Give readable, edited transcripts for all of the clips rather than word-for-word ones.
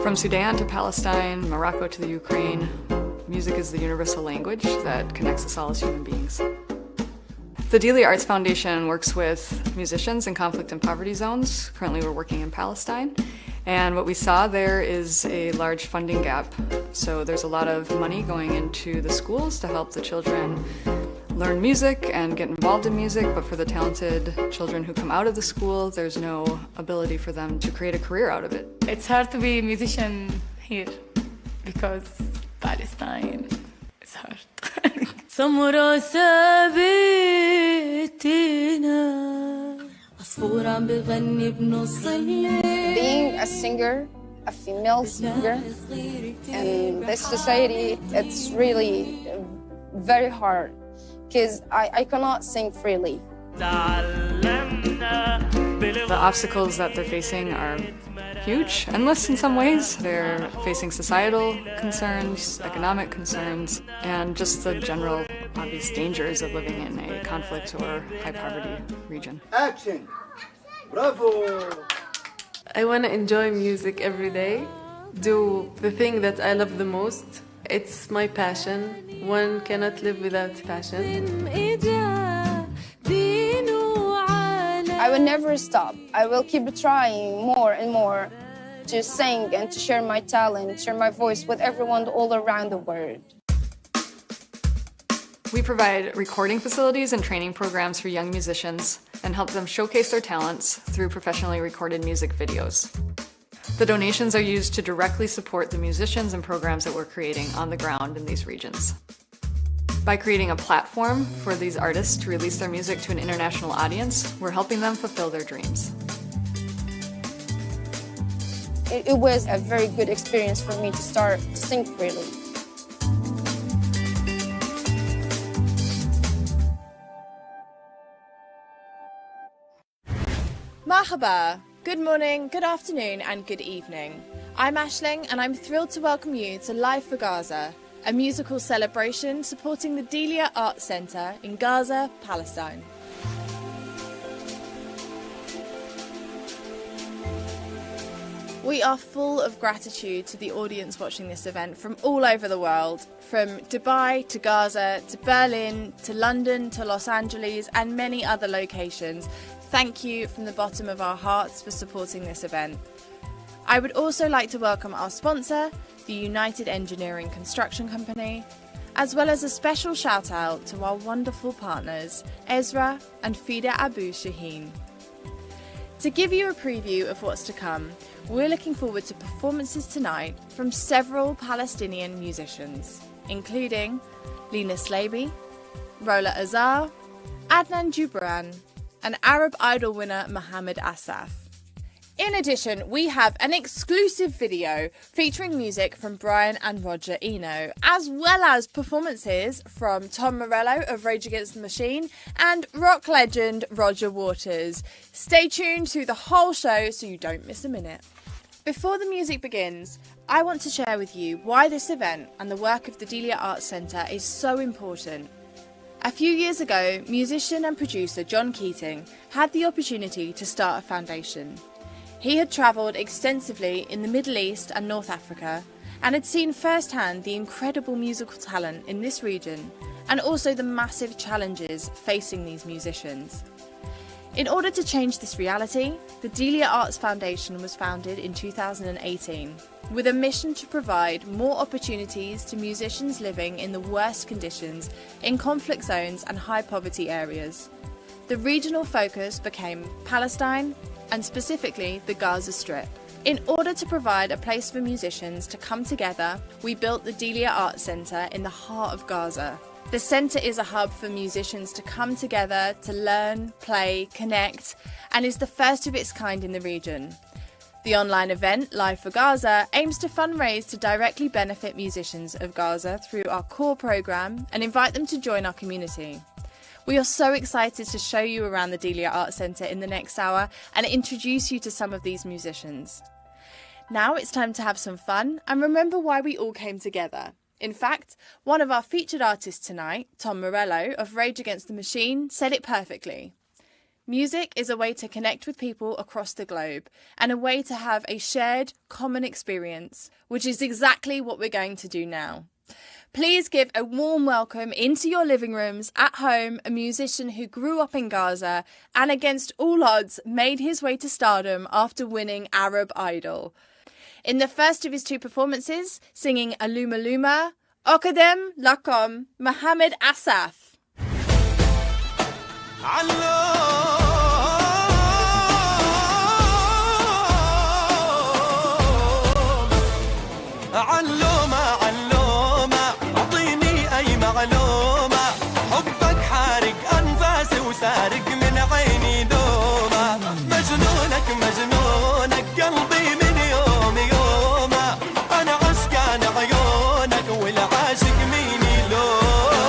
From Sudan to Palestine, Morocco to the Ukraine, music is the universal language that connects us all as human beings. The Delia Arts Foundation works with musicians in conflict and poverty zones. Currently we're working in Palestine. And what we saw there is a large funding gap. So there's a lot of money going into the schools to help the children learn music and get involved in music, but for the talented children who come out of the school, there's no ability for them to create a career out of it. It's hard to be a musician here because Palestine is hard. Being a singer, a female singer, in this society, it's really very hard because I cannot sing freely. The obstacles that they're facing are huge, endless in some ways. They're facing societal concerns, economic concerns, and just the general obvious dangers of living in a conflict or high poverty region. Action! Bravo! I want to enjoy music every day, do the thing that I love the most. It's my passion. One cannot live without passion. I will never stop. I will keep trying more and more to sing and to share my talent, share my voice with everyone all around the world. We provide recording facilities and training programs for young musicians and help them showcase their talents through professionally recorded music videos. The donations are used to directly support the musicians and programs that we're creating on the ground in these regions. By creating a platform for these artists to release their music to an international audience, we're helping them fulfill their dreams. It was a very good experience for me to start to sing freely. Marhaba! Good morning, good afternoon and good evening. I'm Aisling and I'm thrilled to welcome you to Live for Gaza, a musical celebration supporting the Delia Arts Center in Gaza, Palestine. We are full of gratitude to the audience watching this event from all over the world, from Dubai to Gaza to Berlin to London to Los Angeles and many other locations. Thank you from the bottom of our hearts for supporting this event. I would also like to welcome our sponsor, the United Engineering Construction Company, as well as a special shout out to our wonderful partners, Ezra and Fida Abu Shaheen. To give you a preview of what's to come, we're looking forward to performances tonight from several Palestinian musicians, including Lina Slaby, Rola Azar, Adnan Jubran, and Arab Idol winner Mohammed Asaf. In addition, we have an exclusive video featuring music from Brian and Roger Eno, as well as performances from Tom Morello of Rage Against the Machine and rock legend Roger Waters. Stay tuned through the whole show so you don't miss a minute. Before the music begins, I want to share with you why this event and the work of the Delia Arts Center is so important. A few years ago, musician and producer John Keating had the opportunity to start a foundation. He had travelled extensively in the Middle East and North Africa and had seen firsthand the incredible musical talent in this region and also the massive challenges facing these musicians. In order to change this reality, the Delia Arts Foundation was founded in 2018 with a mission to provide more opportunities to musicians living in the worst conditions in conflict zones and high poverty areas. The regional focus became Palestine and specifically the Gaza Strip. In order to provide a place for musicians to come together, we built the Delia Arts Center in the heart of Gaza. The centre is a hub for musicians to come together to learn, play, connect, and is the first of its kind in the region. The online event, Live for Gaza, aims to fundraise to directly benefit musicians of Gaza through our core programme and invite them to join our community. We are so excited to show you around the Delia Arts Center in the next hour and introduce you to some of these musicians. Now it's time to have some fun and remember why we all came together. In fact, one of our featured artists tonight, Tom Morello of Rage Against the Machine, said it perfectly. Music is a way to connect with people across the globe and a way to have a shared common experience, which is exactly what we're going to do now. Please give a warm welcome into your living rooms at home, a musician who grew up in Gaza and against all odds made his way to stardom after winning Arab Idol. In the first of his two performances, singing Aluma Luma, Okadem Lakom, Mohammed Asaf. سارق من عيني دوما مجنونك مجنونك قلبي من يوم يوما أنا عشقان عيونك والعاشق ميني لوما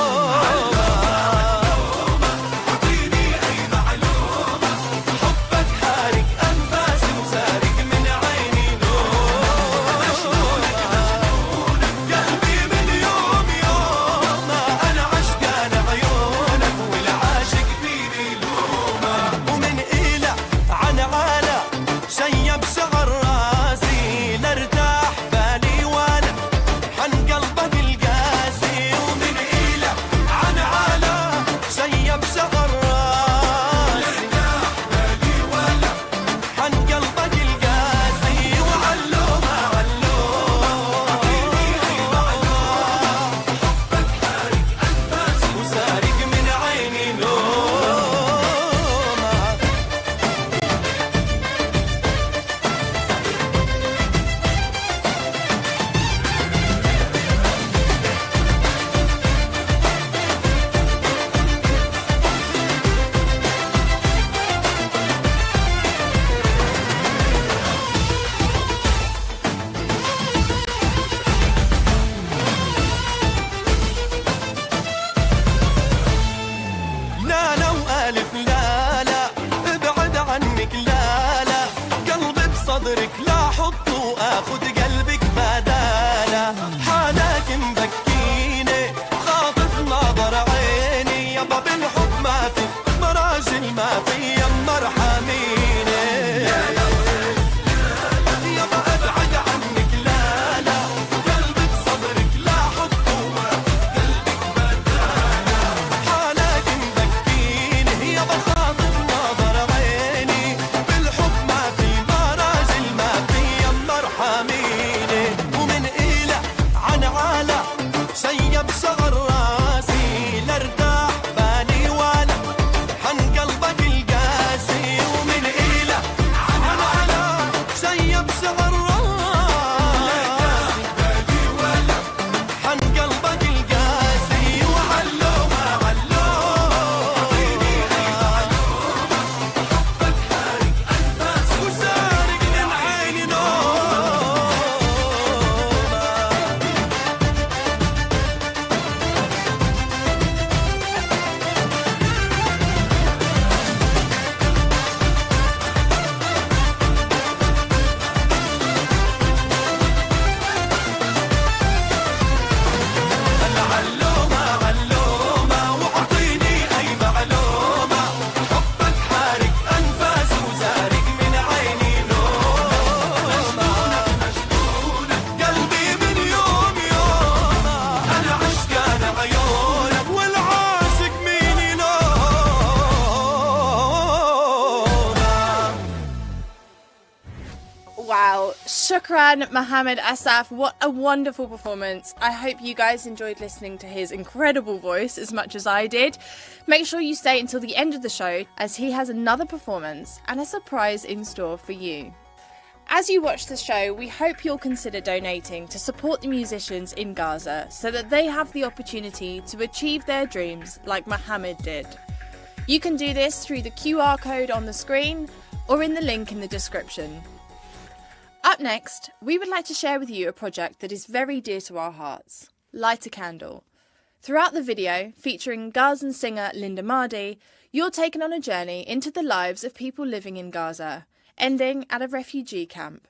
أعطيني أي معلومة حبك حارق أنفاسي وسارق من عيني دوما مجنونك مجنونك قلبي من يوم يوما أنا عشقان عيونك والعاشق شيب شعر راسي لارتاح بالي وانا حن قلبك القاسي ومن إله عن عالم شيب شعر راسي لارتاح بالي وانا حن قلبك القاسي وعلومة علومة حبك حارق أنفاسي وسارق من عيني نوم. لا لا وألف لا لا ابعد عنك لا لا قلبي بصدرك لا حط وآخذ قلبك بداله حالك مبكيني خاطف نظر عيني يابا بالحب ما في مراجل ما في يما ارحميني يابا ابعد عنك لا لا قلبي بصدرك لا حط وآخذ قلبك بداله حالك مبكيني يابا خاطف نظر عيني بالحب ما في مراجل ما في يما ارحميني ومن إله عن عالم شيب شعر راسي لارتاح بالي وانا حن قلبك القاسي ومن إله عن عالم شيب شعر راسي بالي وانا حن قلبك القاسي وعلومة علومة حبك حارق أنفاسي وسارق من عيني نوم. علومة علومة وأعطيني أي معلومة حبك حارق أنفاسي وسارق من عيني نوم. مجنونك قلبي من يوم يوما أنا عشقان عيونك والعاشق ميني نوم. Wow, Shukran Mohammed Asaf, what a wonderful performance. I hope you guys enjoyed listening to his incredible voice as much as I did. Make sure you stay until the end of the show as he has another performance and a surprise in store for you. As you watch the show, we hope you'll consider donating to support the musicians in Gaza so that they have the opportunity to achieve their dreams like Mohammed did. You can do this through the QR code on the screen or in the link in the description. Up next, we would like to share with you a project that is very dear to our hearts, Light a Candle. Throughout the video, featuring Gazan singer Linda Mardi, you're taken on a journey into the lives of people living in Gaza, ending at a refugee camp.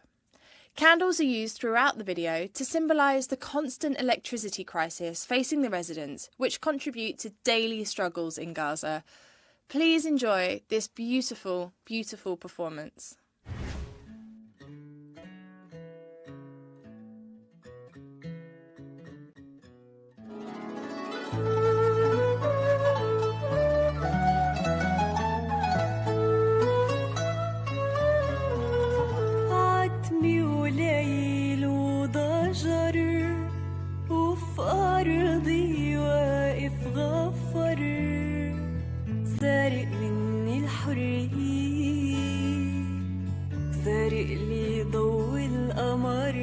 Candles are used throughout the video to symbolise the constant electricity crisis facing the residents, which contribute to daily struggles in Gaza. Please enjoy this beautiful, beautiful performance. عتمي وليل وضجر وفي أرضي واقف غفر سارق مني الحرية سارق لي ضوء القمر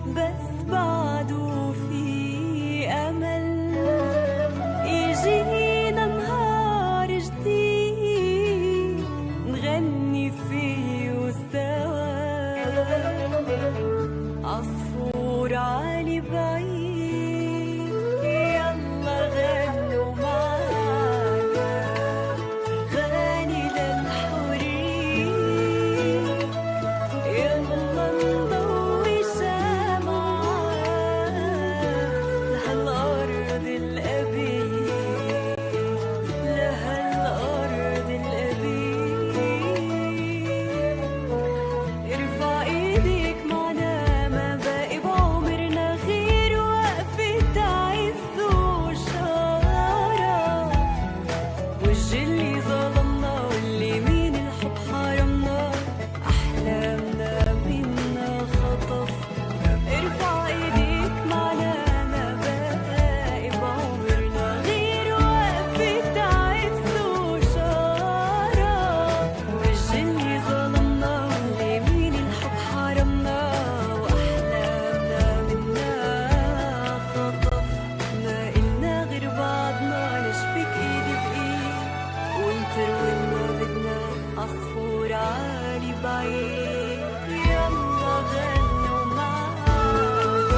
بس بعده في أمل يجينا نهار جديد نغني فيه سوا عصفور عالي بعيد يلا غنوا معانا غني للحرية يلا نضوي شمعة لهالأرض الأبية لهالأرض الأبية ارفع ايديك معنا ما باقي بعمرنا غير وقفة عز وشارة وجه اللي ظلمنا واللي مين الحب حرمنا أحلامنا منا خطف ارفع ايديك معنا ما باقي بعمرنا غير وقفة عز وشارة وجه اللي ظلمنا واللي مين الحب حرمنا وأحلامنا منا خطف ما إلنا غير بعضنا نشبك إيدي بإيد ونطير وين ما بدنا عصفور عالي بعيد يلا غنوا معانا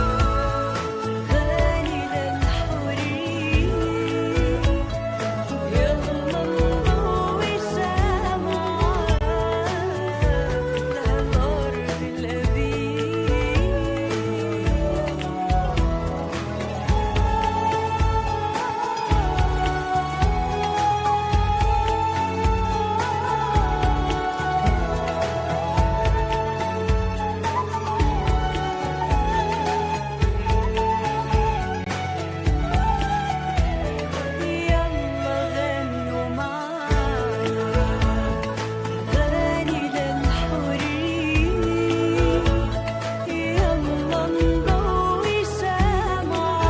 غني للحرية يلا نضوي شمعة لهالأرض الأبية يلا غنوا معانا غني للحرية يلا نضوي شمعة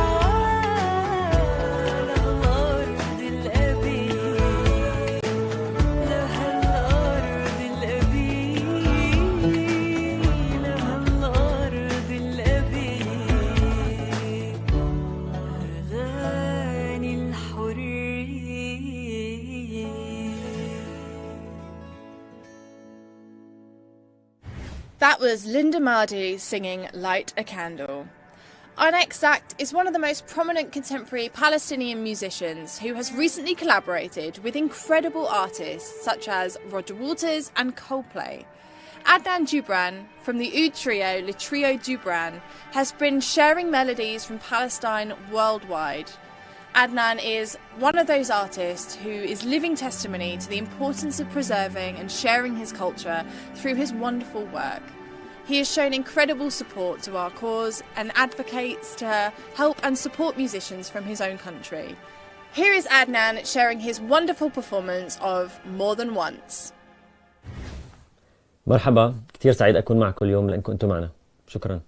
لهالأرض الأبية لهالأرض الأبية لهالأرض الأبية غني الحرية. That was Linda Mardi singing Light a Candle. Our next act is one of the most prominent contemporary Palestinian musicians who has recently collaborated with incredible artists such as Roger Waters and Coldplay. Adnan Jubran from the oud trio Le Trio Jubran has been sharing melodies from Palestine worldwide. Adnan is one of those artists who is living testimony to the importance of preserving and sharing his culture through his wonderful work. He has shown incredible support to our cause and advocates to help and support musicians from his own country. Here is Adnan sharing his wonderful performance of More Than Once. مرحبا، كتير سعيد أكون معكم اليوم لأنكم أنتم معنا. شكرا.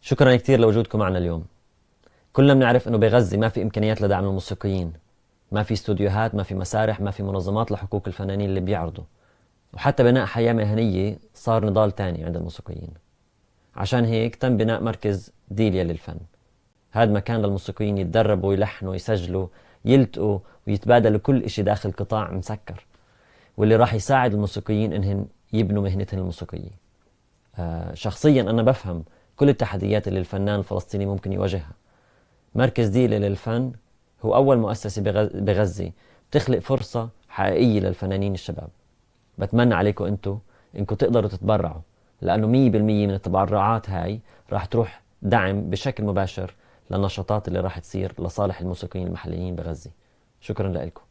شكرا كثير لوجودكم معنا اليوم. كلنا بنعرف انه بغزة ما في امكانيات لدعم الموسيقيين، ما في استوديوهات، ما في مسارح، ما في منظمات لحقوق الفنانين اللي بيعرضوا، وحتى بناء حياة مهنية صار نضال تاني عند الموسيقيين. عشان هيك تم بناء مركز ديليا للفن. هذا مكان للموسيقيين يتدربوا، ويلحنوا، يسجلوا، يلتقوا، ويتبادلوا كل اشي داخل قطاع مسكر، واللي راح يساعد الموسيقيين انهم يبنوا مهنتهم الموسيقية. شخصيا انا بفهم كل التحديات اللي الفنان الفلسطيني ممكن يواجهها. مركز ديليا للفن هو أول مؤسسة بغزة بتخلق فرصة حقيقية للفنانين الشباب. بتمنى عليكم أنتم إنكم تقدروا تتبرعوا، لأنه 100% من التبرعات هاي راح تروح دعم بشكل مباشر للنشاطات اللي راح تصير لصالح الموسيقيين المحليين بغزة. شكرا لكم.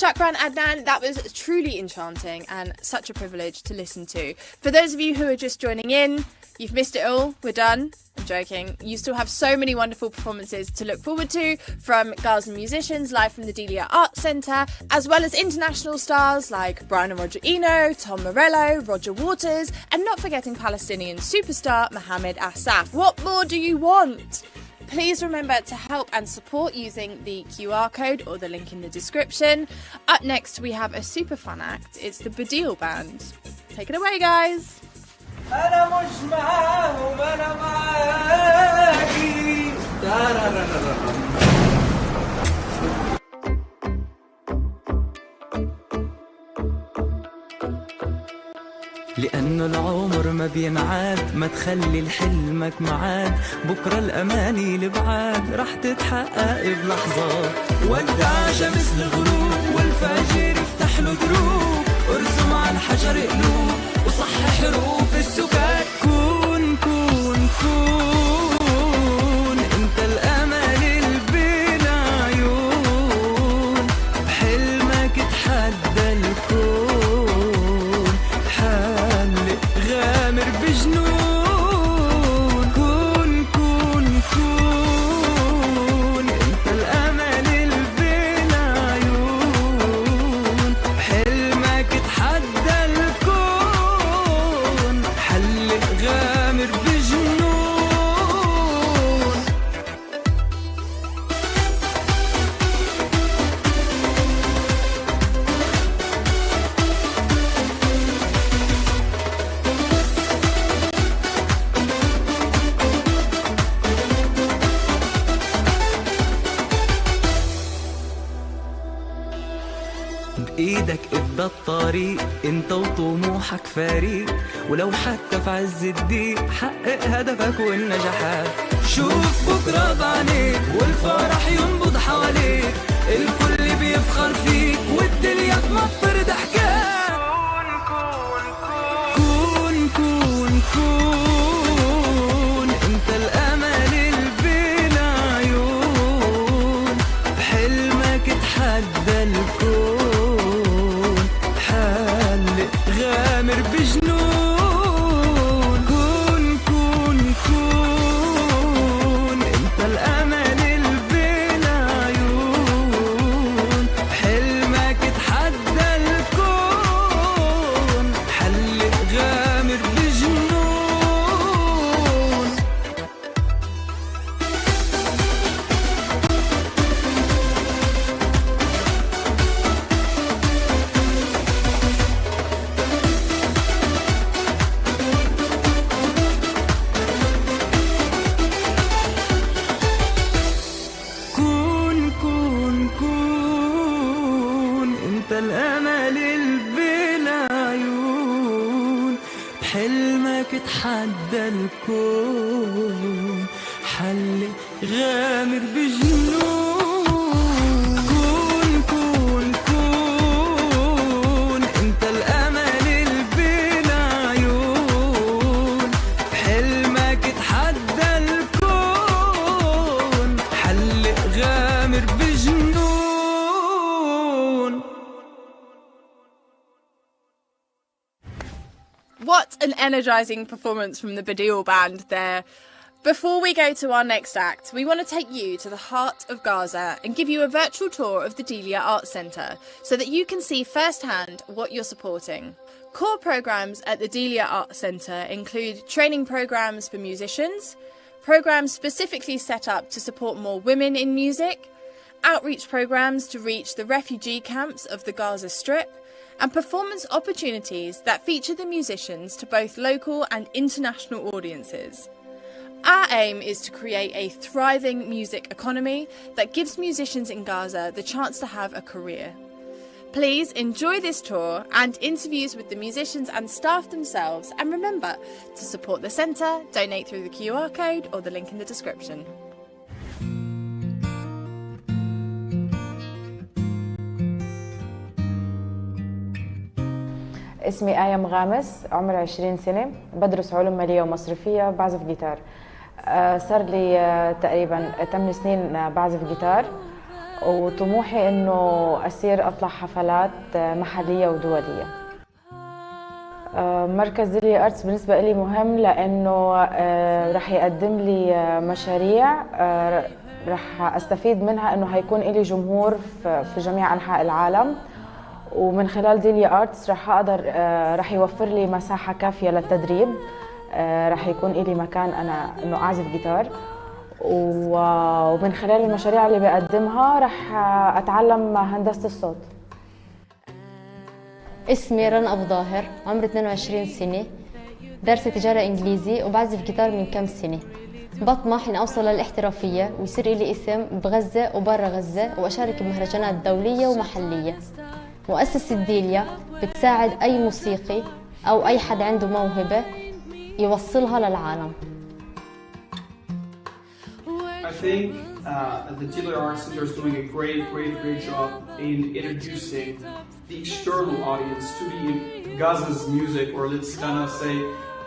Shakran Adnan, that was truly enchanting and such a privilege to listen to. For those of you who are just joining in, you've missed it all. We're done. I'm joking. You still have so many wonderful performances to look forward to from Gaza musicians live from the Delia Arts Center, as well as international stars like Brian and Roger Eno, Tom Morello, Roger Waters, and not forgetting Palestinian superstar Mohammed Assaf. What more do you want? Please remember to help and support using the QR code or the link in the description. Up next, we have a super fun act. It's the Badil Band. Take it away, guys. أنا مش معاهم أنا معاكي. لأنه العمر ما بينعاد، ما تخلي لحلمك معاد، بكرة الأماني البعاد رح تتحقق بلحظات. ودع شمس الغروب والفجر يفتح له دروب، ارسم على الحجر قلوب وصحح حروف السكات. كون كون كون انت الأمل اللي بين عيون، بحلمك تحدى الكون، حالق غامر بجنون. كون كون كون انت الأمل اللي بين عيون، بحلمك تحدى الكون، حالق غامر بجنون. بإيدك ابدأ الطريق، انت وطموحك فريق، ولو حتى في عز الضيق حقق هدفك والنجاحات. شوف بكرة بعينيك والفرح ينبض حواليك، الكل بيفخر فيك والدنيا تمطر ضحكات. كون كون كون انت الأمل اللي بين عيون، بحلمك تحدى الكون، حالق غامر بجنون. كون كون كون انت الأمل اللي بين عيون، بحلمك انت الامل البلا عيون، بحلمك تحدى الكون، حلق غامر بجنون. كون كون كون انت الامل البلا عيون، بحلمك تحدى الكون، حلق غامر بجنون. What an energising performance from the Badil Band there. Before we go to our next act, we want to take you to the heart of Gaza and give you a virtual tour of the Delia Arts Center so that you can see firsthand what you're supporting. Core programmes at the Delia Arts Center include training programmes for musicians, programmes specifically set up to support more women in music, outreach programmes to reach the refugee camps of the Gaza Strip, and performance opportunities that feature the musicians to both local and international audiences. Our aim is to create a thriving music economy that gives musicians in Gaza the chance to have a career. Please enjoy this tour and interviews with the musicians and staff themselves, and remember to support the centre, donate through the QR code or the link in the description. اسمي آية مغامس، عمري 20 سنة، بدرس علوم مالية ومصرفية، بعزف جيتار. صار لي تقريبا 8 سنين بعزف جيتار، وطموحي إنه أصير أطلع حفلات محلية ودولية. مركز ديليا آرتس بالنسبة لي مهم لأنه رح يقدم لي مشاريع رح أستفيد منها، إنه هيكون لي جمهور في جميع أنحاء العالم، ومن خلال ديليا آرتس رح يوفر لي مساحة كافية للتدريب، رح يكون لي مكان أنا إنه أعزف جيتار، ومن خلال المشاريع اللي بقدمها رح أتعلم هندسة الصوت. اسمي رنا أبو ظاهر، عمري 22 سنة، دارسة تجارة إنجليزي وبعزف جيتار من كم سنة. بطمح إني أوصل للاحترافية ويصير لي اسم بغزة وبرا غزة، وأشارك بمهرجانات دولية ومحلية. مؤسسة ديليا بتساعد أي موسيقي أو أي حد عنده موهبة يوصلها للعالم. I think the Delia Arts Center is doing a great job in introducing the external audience to the Gaza's music, or let's kind of say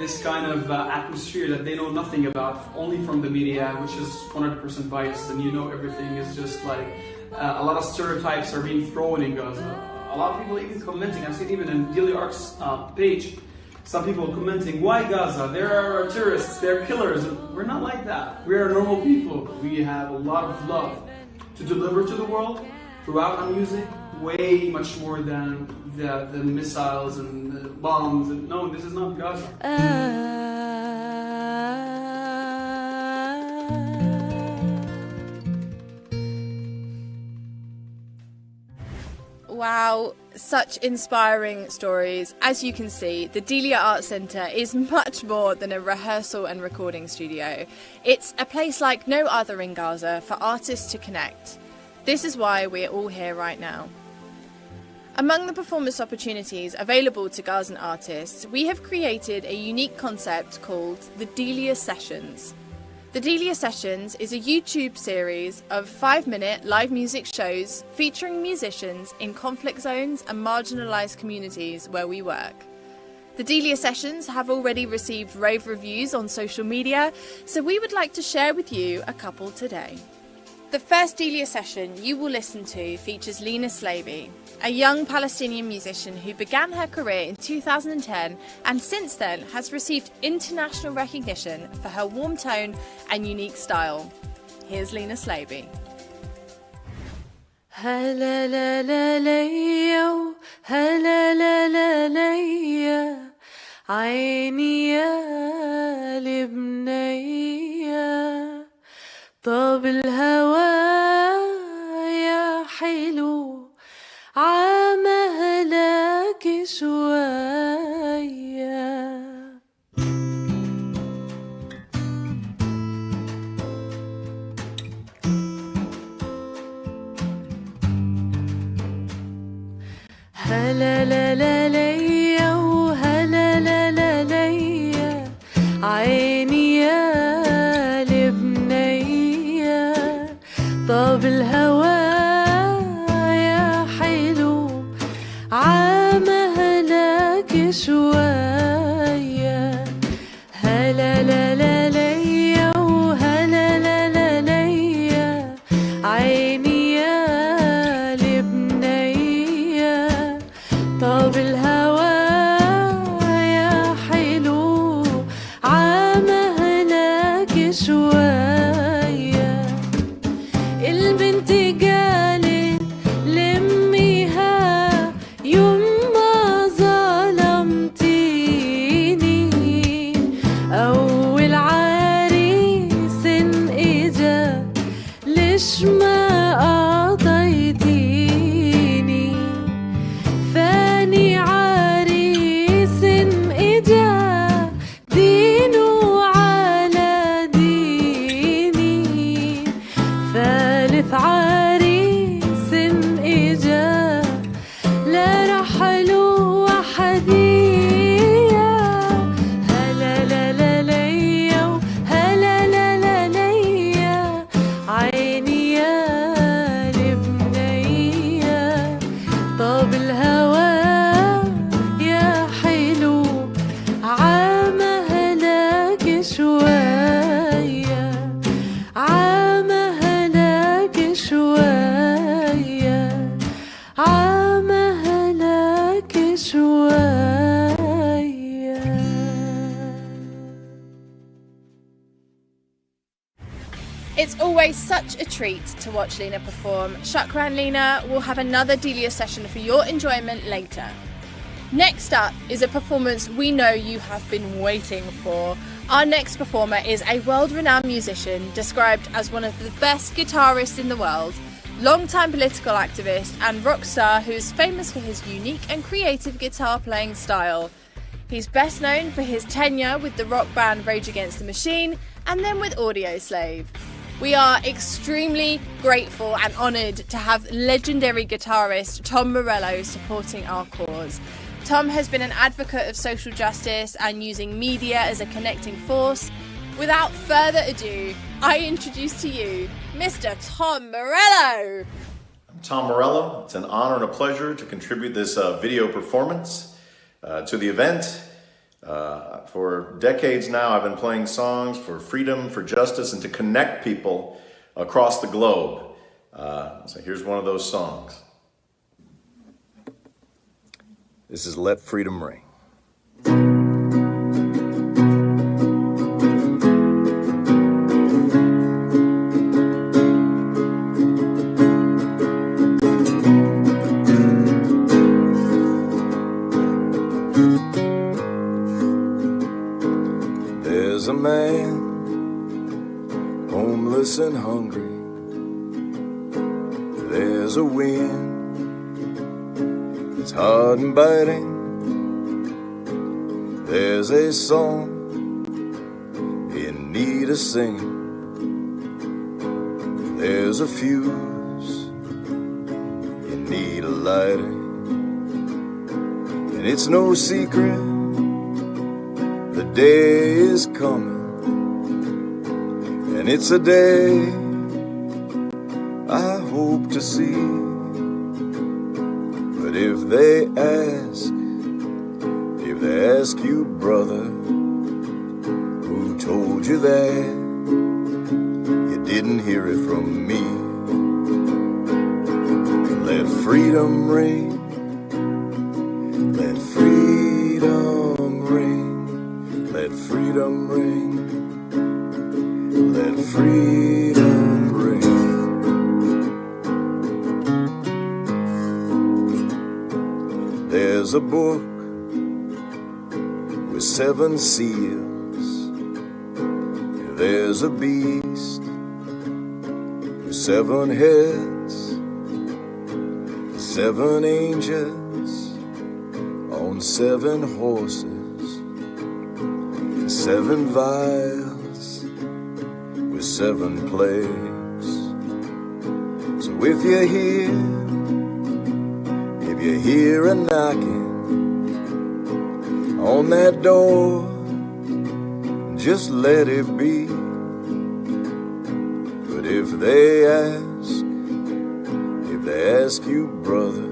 this kind of atmosphere that they know nothing about, only from the media, which is 100% biased, and you know everything is just like a lot of stereotypes are being thrown in Gaza. A lot of people even commenting, I've seen even in Delia Arts page, some people commenting, why Gaza? There are terrorists, they're killers. We're not like that. We are normal people. We have a lot of love to deliver to the world throughout our music, way much more than the missiles and the bombs. And no, this is not Gaza. Wow, such inspiring stories. As you can see, the Delia Arts Center is much more than a rehearsal and recording studio. It's a place like no other in Gaza for artists to connect. This is why we're all here right now. Among the performance opportunities available to Gazan artists, we have created a unique concept called the Delia Sessions. The Delia Sessions is a YouTube series of 5-minute live music shows featuring musicians in conflict zones and marginalised communities where we work. The Delia Sessions have already received rave reviews on social media, so we would like to share with you a couple today. The first Delia session you will listen to features Lina Slaby, a young Palestinian musician who began her career in 2010 and since then has received international recognition for her warm tone and unique style. Here's Lina Slaby. هلا لا لا ليا هلا لا لا ليا عيني يا لبنية طاب الهوى يا حلو عمهلك شوية. هلا لا لا ليا وهلا لا لا ليا عيني يا لبنية طاب الهوى يا حلو عامهلك شوية هلا لا لا ليا وهلا لا لا ليا عيني يا لبنية طاب الهوى يا حلو عامهلك شوية البنت قالت لميها يما ظلمتيني أول عريس إجا ليش ما قضيتيني ثاني عريس إجا دينه على ديني ثالث عريس إجا لا رحلوا وحدية هلا لا لا ليا وهلا لا لا ليا عيني يا لبنية طاب الهوى يا حلو عامهلك شوية عامهلك شوية عامهلك شوية. It's always such a treat to watch Lena perform. Shukran, Lena. We'll have another Delia session for your enjoyment later. Next up is a performance we know you have been waiting for. Our next performer is a world-renowned musician described as one of the best guitarists in the world, long-time political activist and rock star who's famous for his unique and creative guitar playing style. He's best known for his tenure with the rock band Rage Against the Machine and then with Audioslave. We are extremely grateful and honoured to have legendary guitarist Tom Morello supporting our cause. Tom has been an advocate of social justice and using media as a connecting force. Without further ado, I introduce to you Mr. Tom Morello. I'm Tom Morello. It's an honor and a pleasure to contribute this video performance to the event. For decades now, I've been playing songs for freedom, for justice, and to connect people across the globe. So here's one of those songs. This is Let Freedom Ring. There's a man, homeless and hungry. There's a wind, it's hard and biting. There's a song in need of singing. There's a fuse in need of lighting. And it's no secret, the day is coming. And it's a day I hope to see. But if they ask you, brother, who told you that, you didn't hear it from me. Let freedom ring, let freedom ring, let freedom ring, let freedom ring. There's a book with 7 seals. There's a beast with 7 heads, 7 angels on 7 horses, 7 vials with 7 plagues. So if you're here, if you hear a knocking on that door, just let it be. But if they ask you, brother,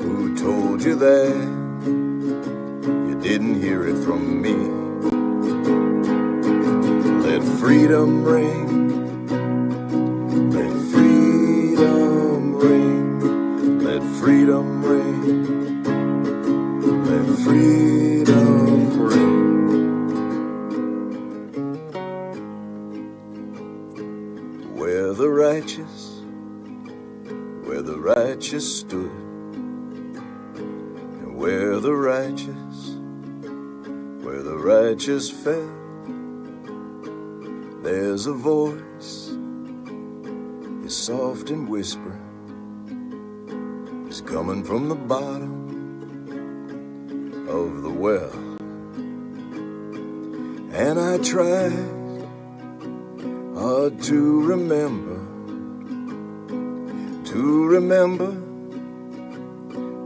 who told you that, you didn't hear it from me. Let freedom ring. Let freedom ring. Let freedom ring. Let freedom ring. Where the righteous stood, and where the righteous fell, there's a voice, it's soft and whisper, it's coming from the bottom of the well. And I tried hard to remember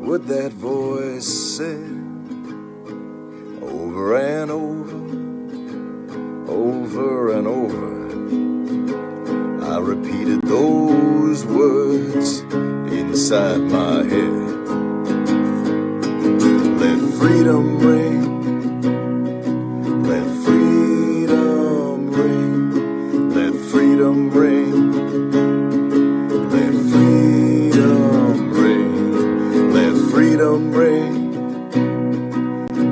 what that voice said, over and over, over and over. I repeated those words inside my head. Let freedom ring. Let freedom ring. Let freedom ring. Let freedom ring. Let freedom ring.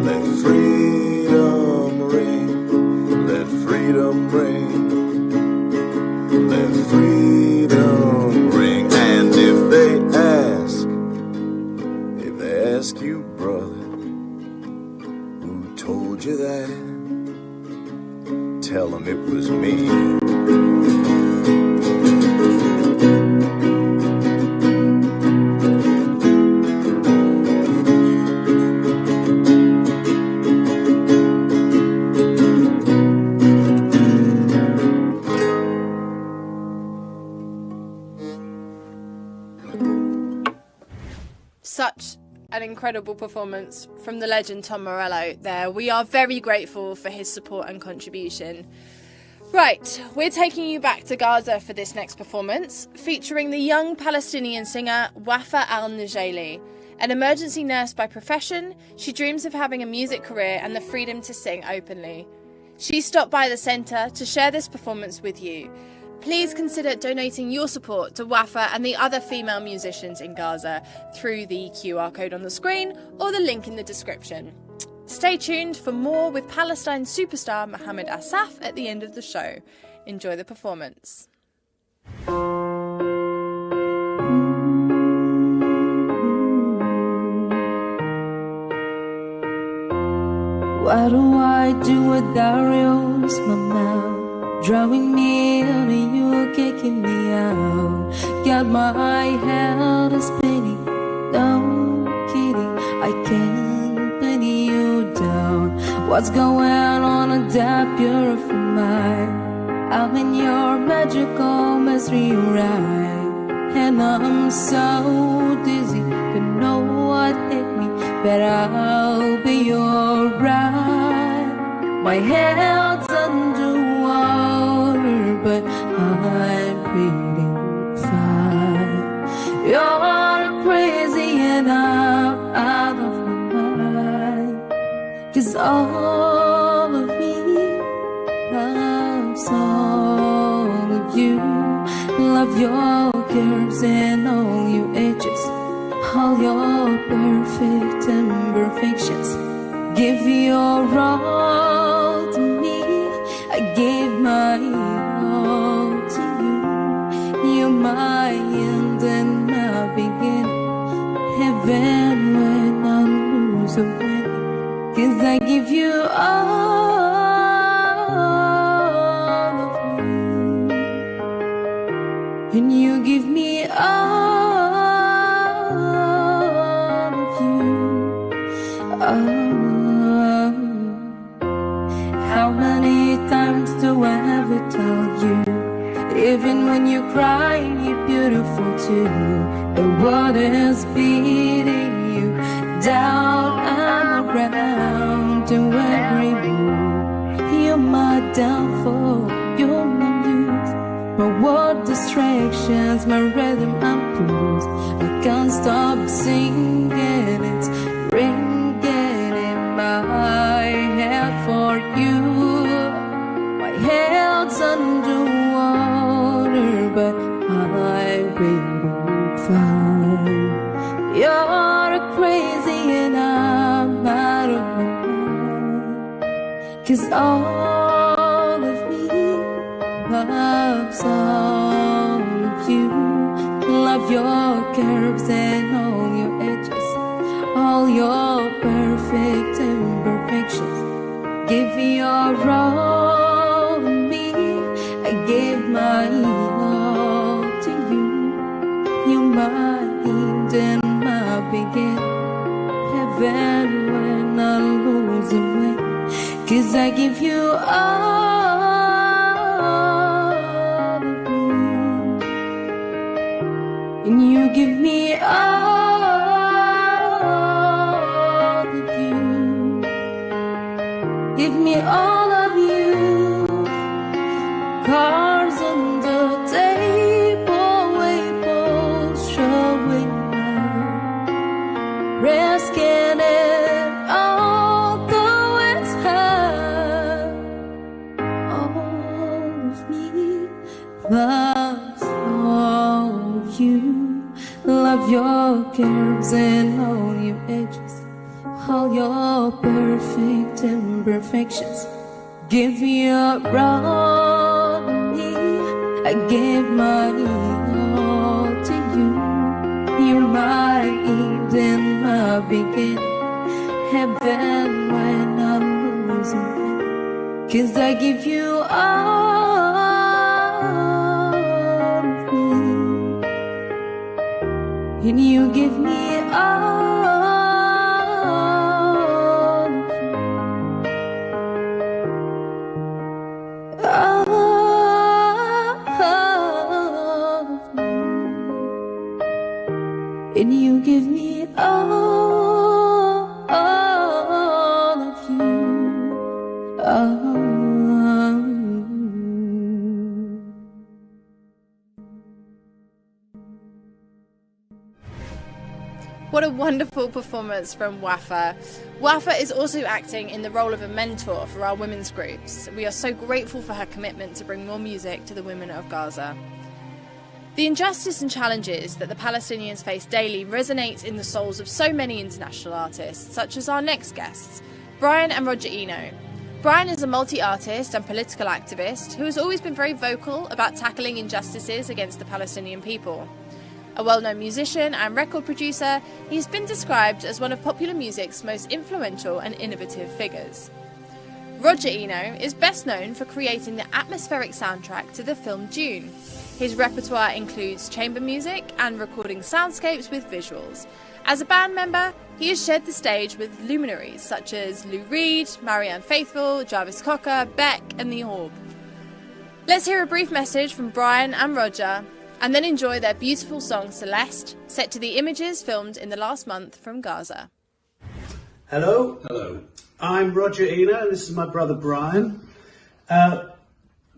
Let freedom ring. Let freedom ring. Let freedom ring. And if they ask you, brother, who told you that, tell them it was me. Such an incredible performance from the legend Tom Morello there. We are very grateful for his support and contribution. Right, we're taking you back to Gaza for this next performance, featuring the young Palestinian singer Wafa Al-Najali. An emergency nurse by profession, she dreams of having a music career and the freedom to sing openly. She stopped by the centre to share this performance with you. Please consider donating your support to Wafa and the other female musicians in Gaza through the QR code on the screen or the link in the description. Stay tuned for more with Palestine superstar Mohammed Asaf at the end of the show. Enjoy the performance. What do I do without you? My mouth drawing near to you, kicking me out. Got my head spinning, no kidding, I can't pin you down. What's going on in that beautiful mind? I'm in your magical mystery ride, and I'm so dizzy, don't know what hit me, but I'll be your bride. My head's underwater, but I'm breathing fine. You're crazy and I'm out of my mind, 'cause all of me loves all of you. Love your curves and all your edges, all your perfect imperfections. Give your all to me, I gave my all to you. You're my end and my beginning, heaven when I lose a win. 'Cause I give you all of me, and you give me all of you. How many times do I ever tell you? Even when you're crying, you're beautiful to. The world is beating you down and around to every move. You're my downfall, you're my muse, my world distractions, my rhythm and blues. I can't stop singing, it's ringing in my head for you. My head's underwater, but I will find. You're crazy and I'm out of my mind, 'cause all of me loves all of you. Love your curves and all your edges, all your perfect imperfections. Give your all to me, I give my all to you. You're my end and my beginning, heaven when I lose the way. 'Cause I give you all of me, and you give me all of you. Give me all of you. Cars on the table, wayposts showing up, risking it all though it's hard. All of me loves all of you. Love your curves and all your edges, all your perfect imperfections. Give your all to me, I give my all to you. You're my end and my beginning, heaven when I lose my way. 'Cause I give you all of me, and you give me all. And you give me all of you. What a wonderful performance from Wafa. Wafa is also acting in the role of a mentor for our women's groups. We are so grateful for her commitment to bring more music to the women of Gaza. The injustice and challenges that the Palestinians face daily resonates in the souls of so many international artists, such as our next guests, Brian and Roger Eno. Brian is a multi-artist and political activist who has always been very vocal about tackling injustices against the Palestinian people. A well-known musician and record producer, he has been described as one of popular music's most influential and innovative figures. Roger Eno is best known for creating the atmospheric soundtrack to the film Dune. His repertoire includes chamber music and recording soundscapes with visuals. As a band member, he has shared the stage with luminaries such as Lou Reed, Marianne Faithfull, Jarvis Cocker, Beck and The Orb. Let's hear a brief message from Brian and Roger, and then enjoy their beautiful song Celeste, set to the images filmed in the last month from Gaza. Hello. Hello. I'm Roger Eno, and this is my brother Brian.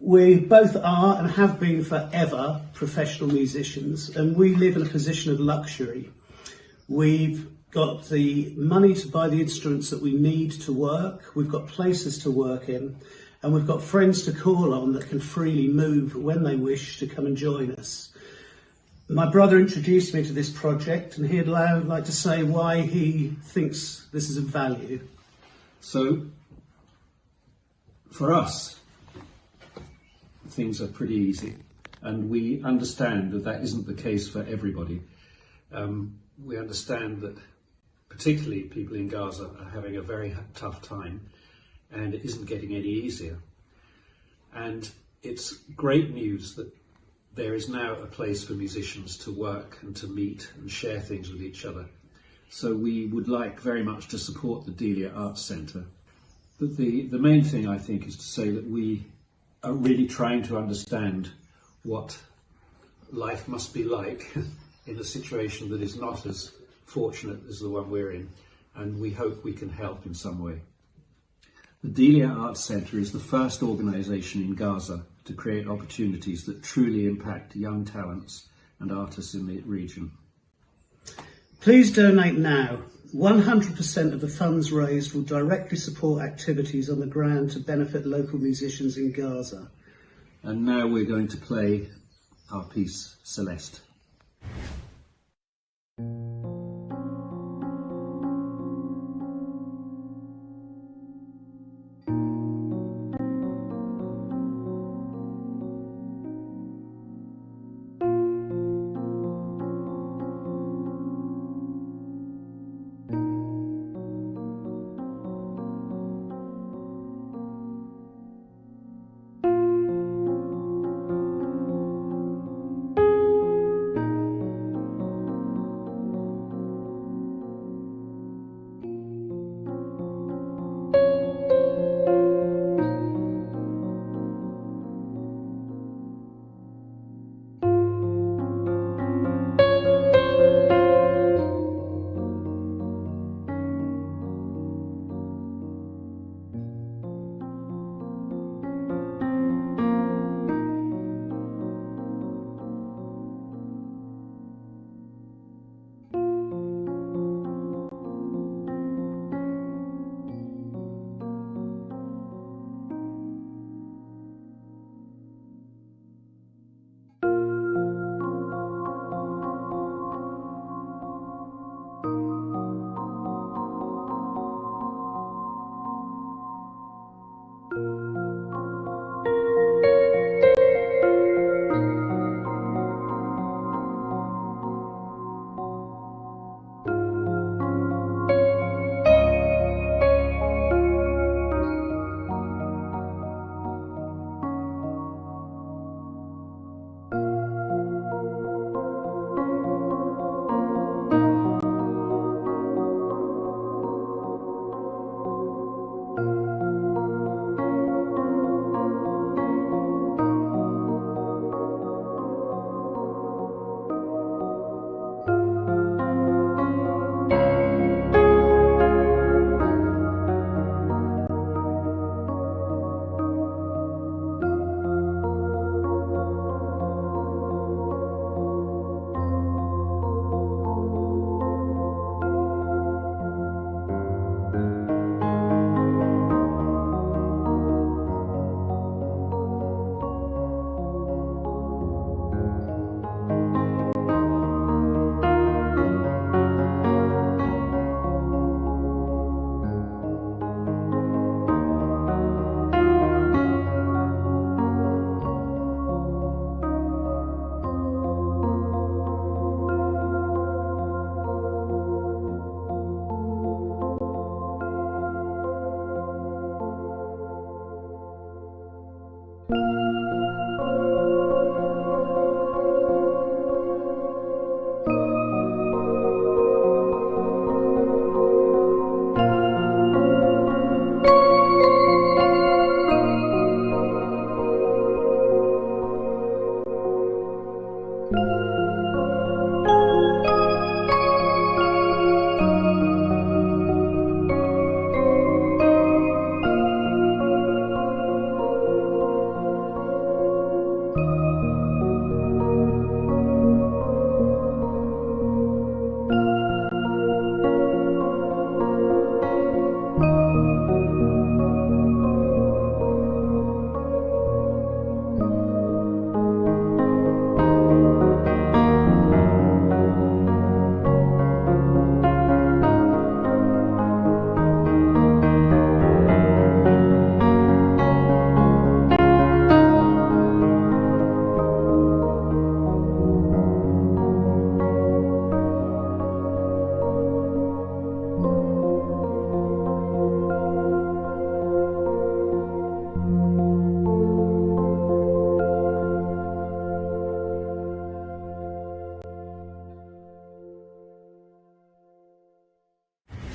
We both are and have been forever professional musicians, and we live in a position of luxury. We've got the money to buy the instruments that we need to work, we've got places to work in, and we've got friends to call on that can freely move when they wish to come and join us. My brother introduced me to this project, and he'd like to say why he thinks this is of value. So, for us, things are pretty easy, and we understand that that isn't the case for everybody. We understand that particularly people in Gaza are having a very tough time, and it isn't getting any easier. And it's great news that there is now a place for musicians to work and to meet and share things with each other. So we would like very much to support the Delia Arts Center. But the main thing, I think, is to say that we are really trying to understand what life must be like in a situation that is not as fortunate as the one we're in, and we hope we can help in some way. The Delia Arts Center is the first organisation in Gaza to create opportunities that truly impact young talents and artists in the region. Please donate now. 100% of the funds raised will directly support activities on the ground to benefit local musicians in Gaza. And now we're going to play our piece, Celeste.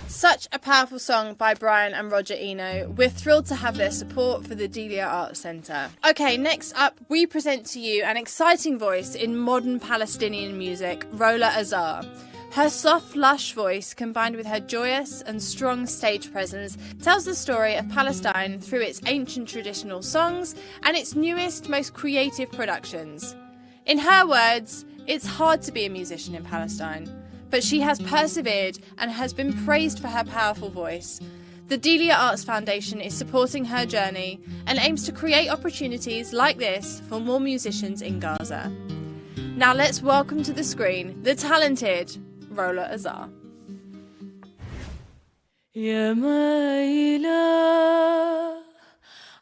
Such a powerful song by Brian and Roger Eno. We're thrilled to have their support for the Delia Arts Center. Okay, next up, we present to you an exciting voice in modern Palestinian music, Rola Azar. Her soft, lush voice, combined with her joyous and strong stage presence, tells the story of Palestine through its ancient traditional songs and its newest, most creative productions. In her words, it's hard to be a musician in Palestine, but she has persevered and has been praised for her powerful voice. The Delia Arts Foundation is supporting her journey and aims to create opportunities like this for more musicians in Gaza. Now let's welcome to the screen the talented Rola Azar. يا مايلة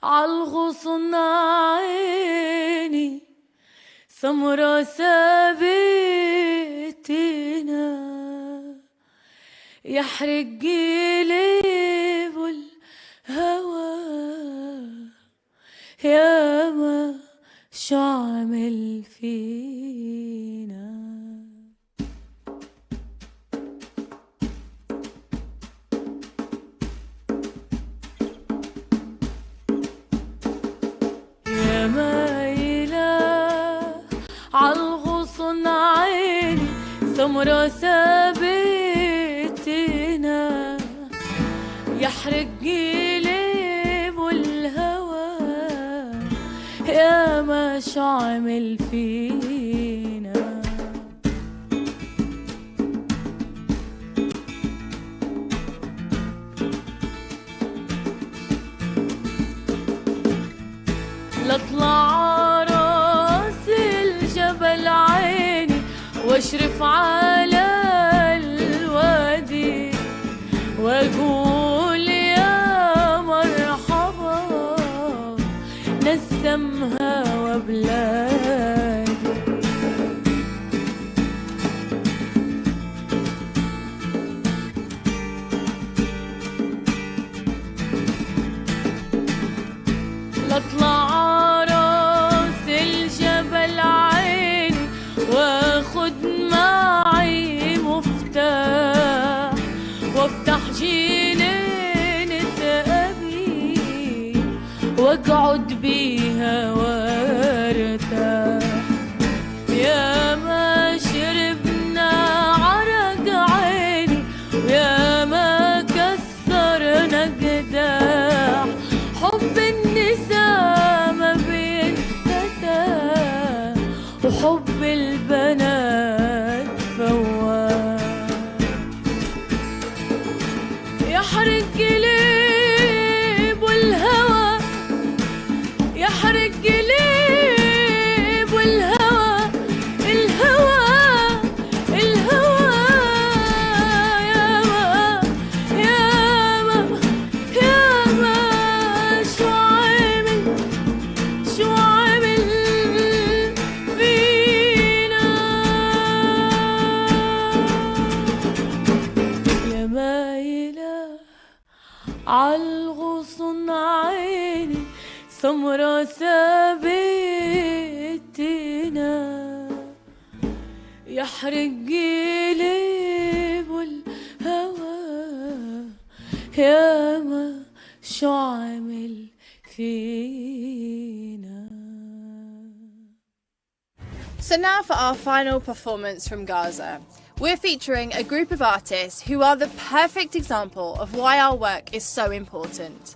عالغصن عيني سمرة ثابتنا يحرق قلب الهوى يا ما شو عمل فينا يا مايلة عالغصن عيني سمرة ثابتنا يحرق قلب الهوى يا ما شو عمل فينا لطلع راس الجبل عيني واشرف على الوادي واقول يا مرحبا نسمها وبلادي لطلع راس الجبل عيني واخد معي مفتاح وافتح جنينة أبي واقعد بيها وارتاح يا ما شربنا عرق عيني ويا ما كسرنا قداح حب النساء ما بينتهى وحب البنات فواح يحرق قلب الهوى يحرق قلب الهوى الهوى الهوى يا ما يا ما شو عامل فينا يا مايلة عالغصن عيني سمرة ثابتنا يحرق قلب الهوى يا ما شو عمل فينا. So now for our final performance from Gaza. We're featuring a group of artists who are the perfect example of why our work is so important.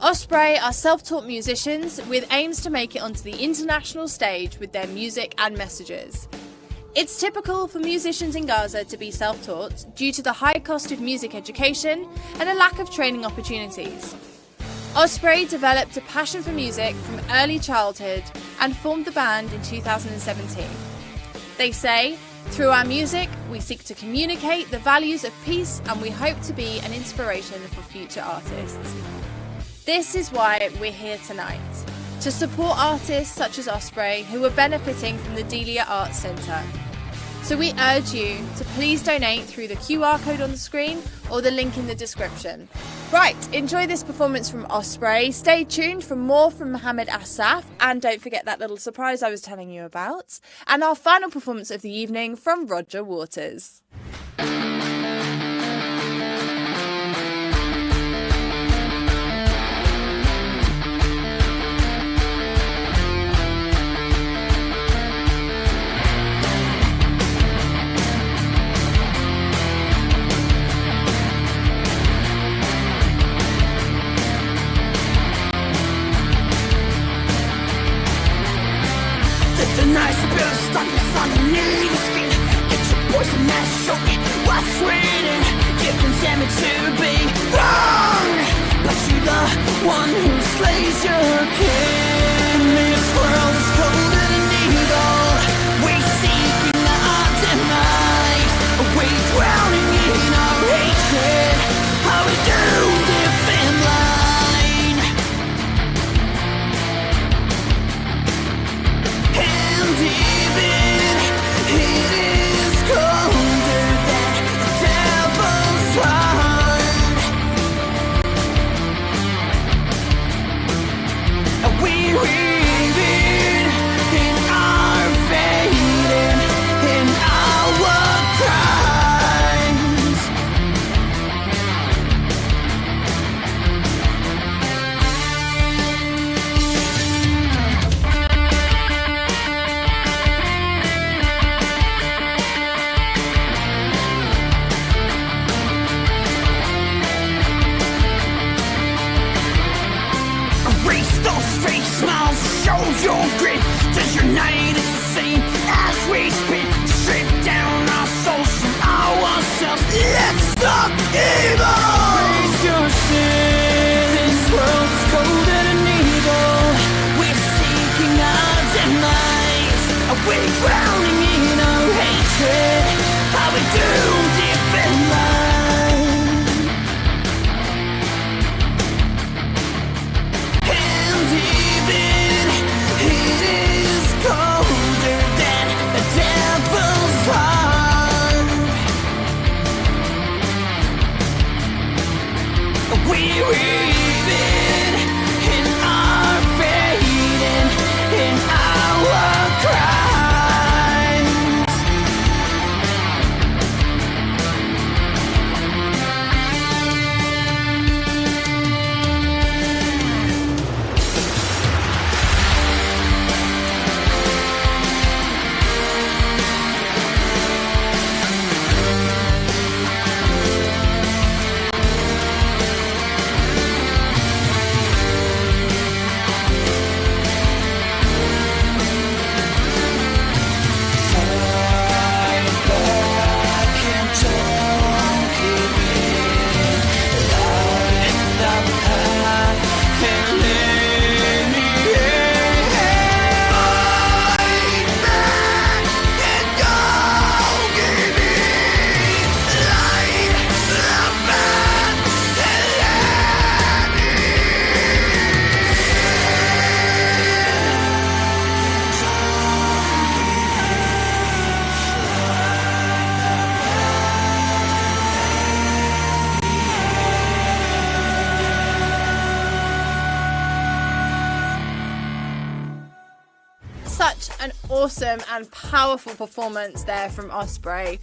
Osprey are self-taught musicians with aims to make it onto the international stage with their music and messages. It's typical for musicians in Gaza to be self-taught due to the high cost of music education and a lack of training opportunities. Osprey developed a passion for music from early childhood and formed the band in 2017. They say, through our music, we seek to communicate the values of peace and we hope to be an inspiration for future artists. This is why we're here tonight, to support artists such as Osprey who are benefiting from the Delia Arts Center. So we urge you to please donate through the QR code on the screen or the link in the description. Right, enjoy this performance from Osprey. Stay tuned for more from Mohammed Asaf, and don't forget that little surprise I was telling you about. And our final performance of the evening from Roger Waters. me to be wrong, but you're the one who slays your kin. This world is colder than needle. We're seeking our demise. We're drowning in our hatred. How we do live in line. And even it is colder than the devil's heart. We're living in our fate and in our crimes. Erase those fake smiles, show your grit. Does your night is the same as we spit? Strip down our souls from ourselves. Let's stop evil. Raise your sin. This world's colder than evil. We're seeking our demise. We're drowning in our hatred. How we do defend life. And even it is colder than the devil's heart. We're living in our fate and in our crimes. Such an awesome and powerful performance there from Osprey.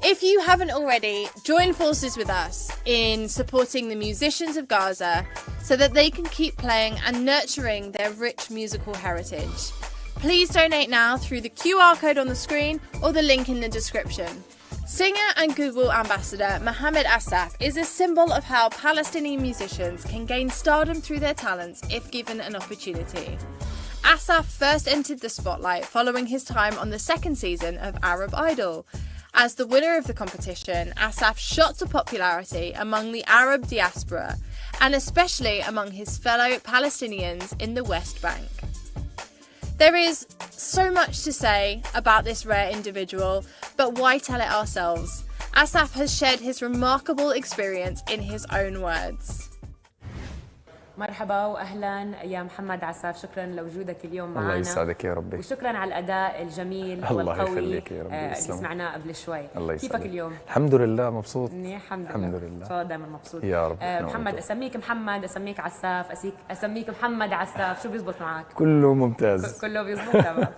If you haven't already, join forces with us in supporting the musicians of Gaza so that they can keep playing and nurturing their rich musical heritage. Please donate now through the QR code on the screen or the link in the description. Singer and Google ambassador Mohammed Asaf is a symbol of how Palestinian musicians can gain stardom through their talents if given an opportunity. Asaf first entered the spotlight following his time on the second season of Arab Idol. As the winner of the competition, Asaf shot to popularity among the Arab diaspora and especially among his fellow Palestinians in the West Bank. There is so much to say about this rare individual, but why tell it ourselves? Asaf has shared his remarkable experience in his own words. مرحبا واهلا يا محمد عساف، شكرا لوجودك اليوم معنا. الله يسعدك يا ربي. وشكرا على الاداء الجميل الله والقوي يخليك يا ربي. اللي سمعناه قبل شوي. الله كيفك يسعدك. اليوم؟ الحمد لله مبسوط. الحمد لله. ان شاء الله دائما مبسوط يا رب. محمد، اسميك محمد، اسميك عساف، اسميك محمد عساف، شو بيزبط معك؟ كله ممتاز. كله بيزبط تمام.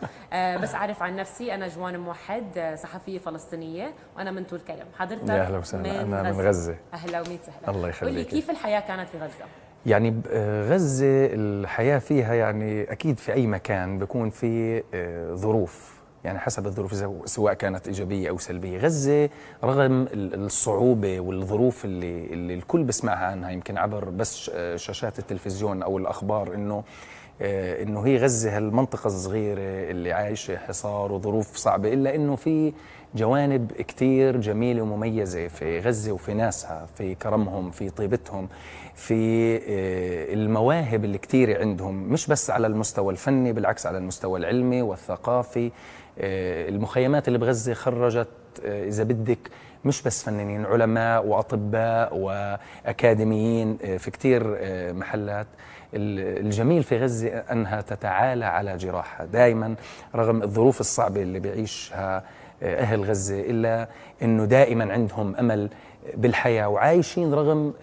بس اعرف عن نفسي، انا جوان موحد، صحفيه فلسطينيه وانا من طول كلم. حضرتك يا اهلا وسهلا. انا من غزه. اهلا وميت سهلا. الله يخليك. قولي كيف الحياه كانت في غزه؟ يعني غزة الحياة فيها يعني أكيد في أي مكان بيكون في ظروف، يعني حسب الظروف سواء كانت إيجابية أو سلبية. غزة رغم الصعوبة والظروف اللي الكل بسمعها عنها يمكن عبر بس شاشات التلفزيون أو الأخبار، إنه انه هي غزه هالمنطقه الصغيره اللي عايشه حصار وظروف صعبه، الا انه في جوانب كتير جميله ومميزه في غزه وفي ناسها، في كرمهم، في طيبتهم، في المواهب اللي كتير عندهم، مش بس على المستوى الفني، بالعكس على المستوى العلمي والثقافي. المخيمات اللي بغزه خرجت اذا بدك مش بس فنانين، علماء واطباء واكاديميين في كتير محلات. الجميل في غزه انها تتعالى على جراحها دائما رغم الظروف الصعبه اللي بيعيشها اهل غزه، الا انه دائما عندهم امل بالحياه وعايشين رغم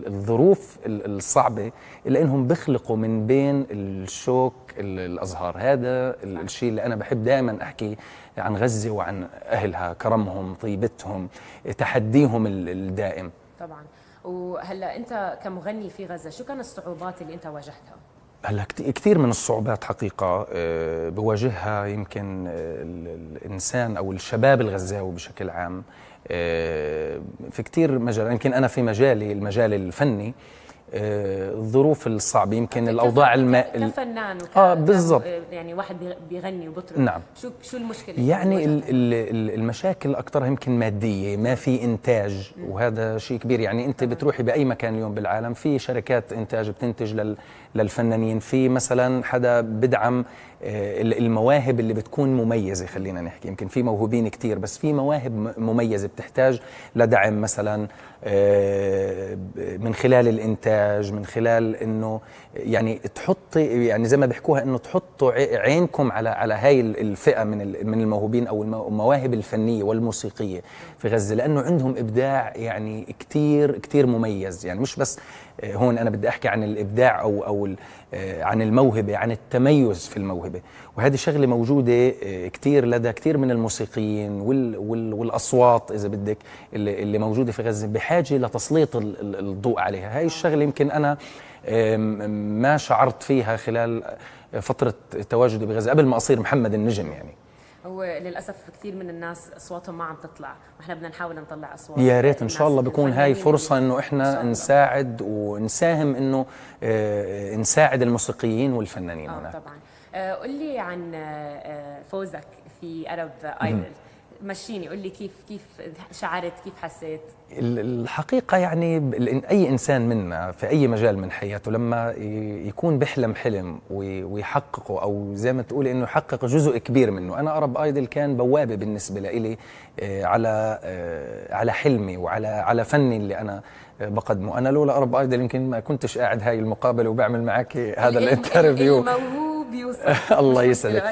الظروف الصعبه، الا انهم بيخلقوا من بين الشوك الازهار. هذا الشيء اللي انا بحب دائما احكي عن غزه وعن اهلها، كرمهم، طيبتهم، تحديهم الدائم. طبعا. وهلا انت كمغني في غزه شو كانت الصعوبات اللي انت واجهتها؟ هلا كثير من الصعوبات حقيقة بواجهها يمكن الإنسان أو الشباب الغزاوي بشكل عام في كثير مجال. يمكن أنا في مجالي المجال الفني الظروف الصعبة، يمكن الأوضاع كفنان بالضبط، يعني واحد بيغني وبطرب. نعم. شو المشكلة؟ يعني المشاكل أكثرها يمكن مادية، ما في إنتاج، وهذا شيء كبير. يعني أنت بتروحي بأي مكان اليوم بالعالم في شركات إنتاج بتنتج للفنانين، في مثلا حدا بدعم المواهب اللي بتكون مميزة. خلينا نحكي يمكن في موهوبين كتير بس في مواهب مميزة بتحتاج لدعم، مثلا من خلال الإنتاج، من خلال إنه يعني تحطي، يعني زي ما بيحكوها إنه تحطوا عينكم على هاي الفئة من الموهوبين أو المواهب الفنية والموسيقية في غزة، لأنه عندهم إبداع يعني كتير مميز. يعني مش بس هون أنا بدي أحكي عن الإبداع أو عن الموهبة، عن التميز في الموهبة، وهذه شغلة موجودة كتير لدى كتير من الموسيقيين والأصوات إذا بدك اللي موجودة في غزة، بحاجة لتسليط الضوء عليها. هاي الشغلة يمكن أنا ما شعرت فيها خلال فترة تواجدي بغزة قبل ما أصير محمد النجم. يعني هو للأسف كثير من الناس أصواتهم ما عم تطلع، وإحنا بدنا نحاول نطلع أصوات. يا ريت إن شاء الله بكون هاي فرصة إنه إحنا نساعد ونساهم إنه نساعد الموسيقيين والفنانين هناك. طبعا. قل لي عن فوزك في أرب آيدل، مشيني قل لي كيف شعرت، كيف حسيت؟ الحقيقة يعني أي إنسان منا في أي مجال من حياته لما يكون بيحلم حلم ويحققه، أو زي ما تقولي إنه يحقق جزء كبير منه. أنا أرب آيدل كان بوابة بالنسبة لي على حلمي وعلى فني اللي أنا بقدمه. أنا لولا أرب آيدل يمكن ما كنتش قاعد هاي المقابلة وبعمل معك هذا الانترفيو. الله يسعدك.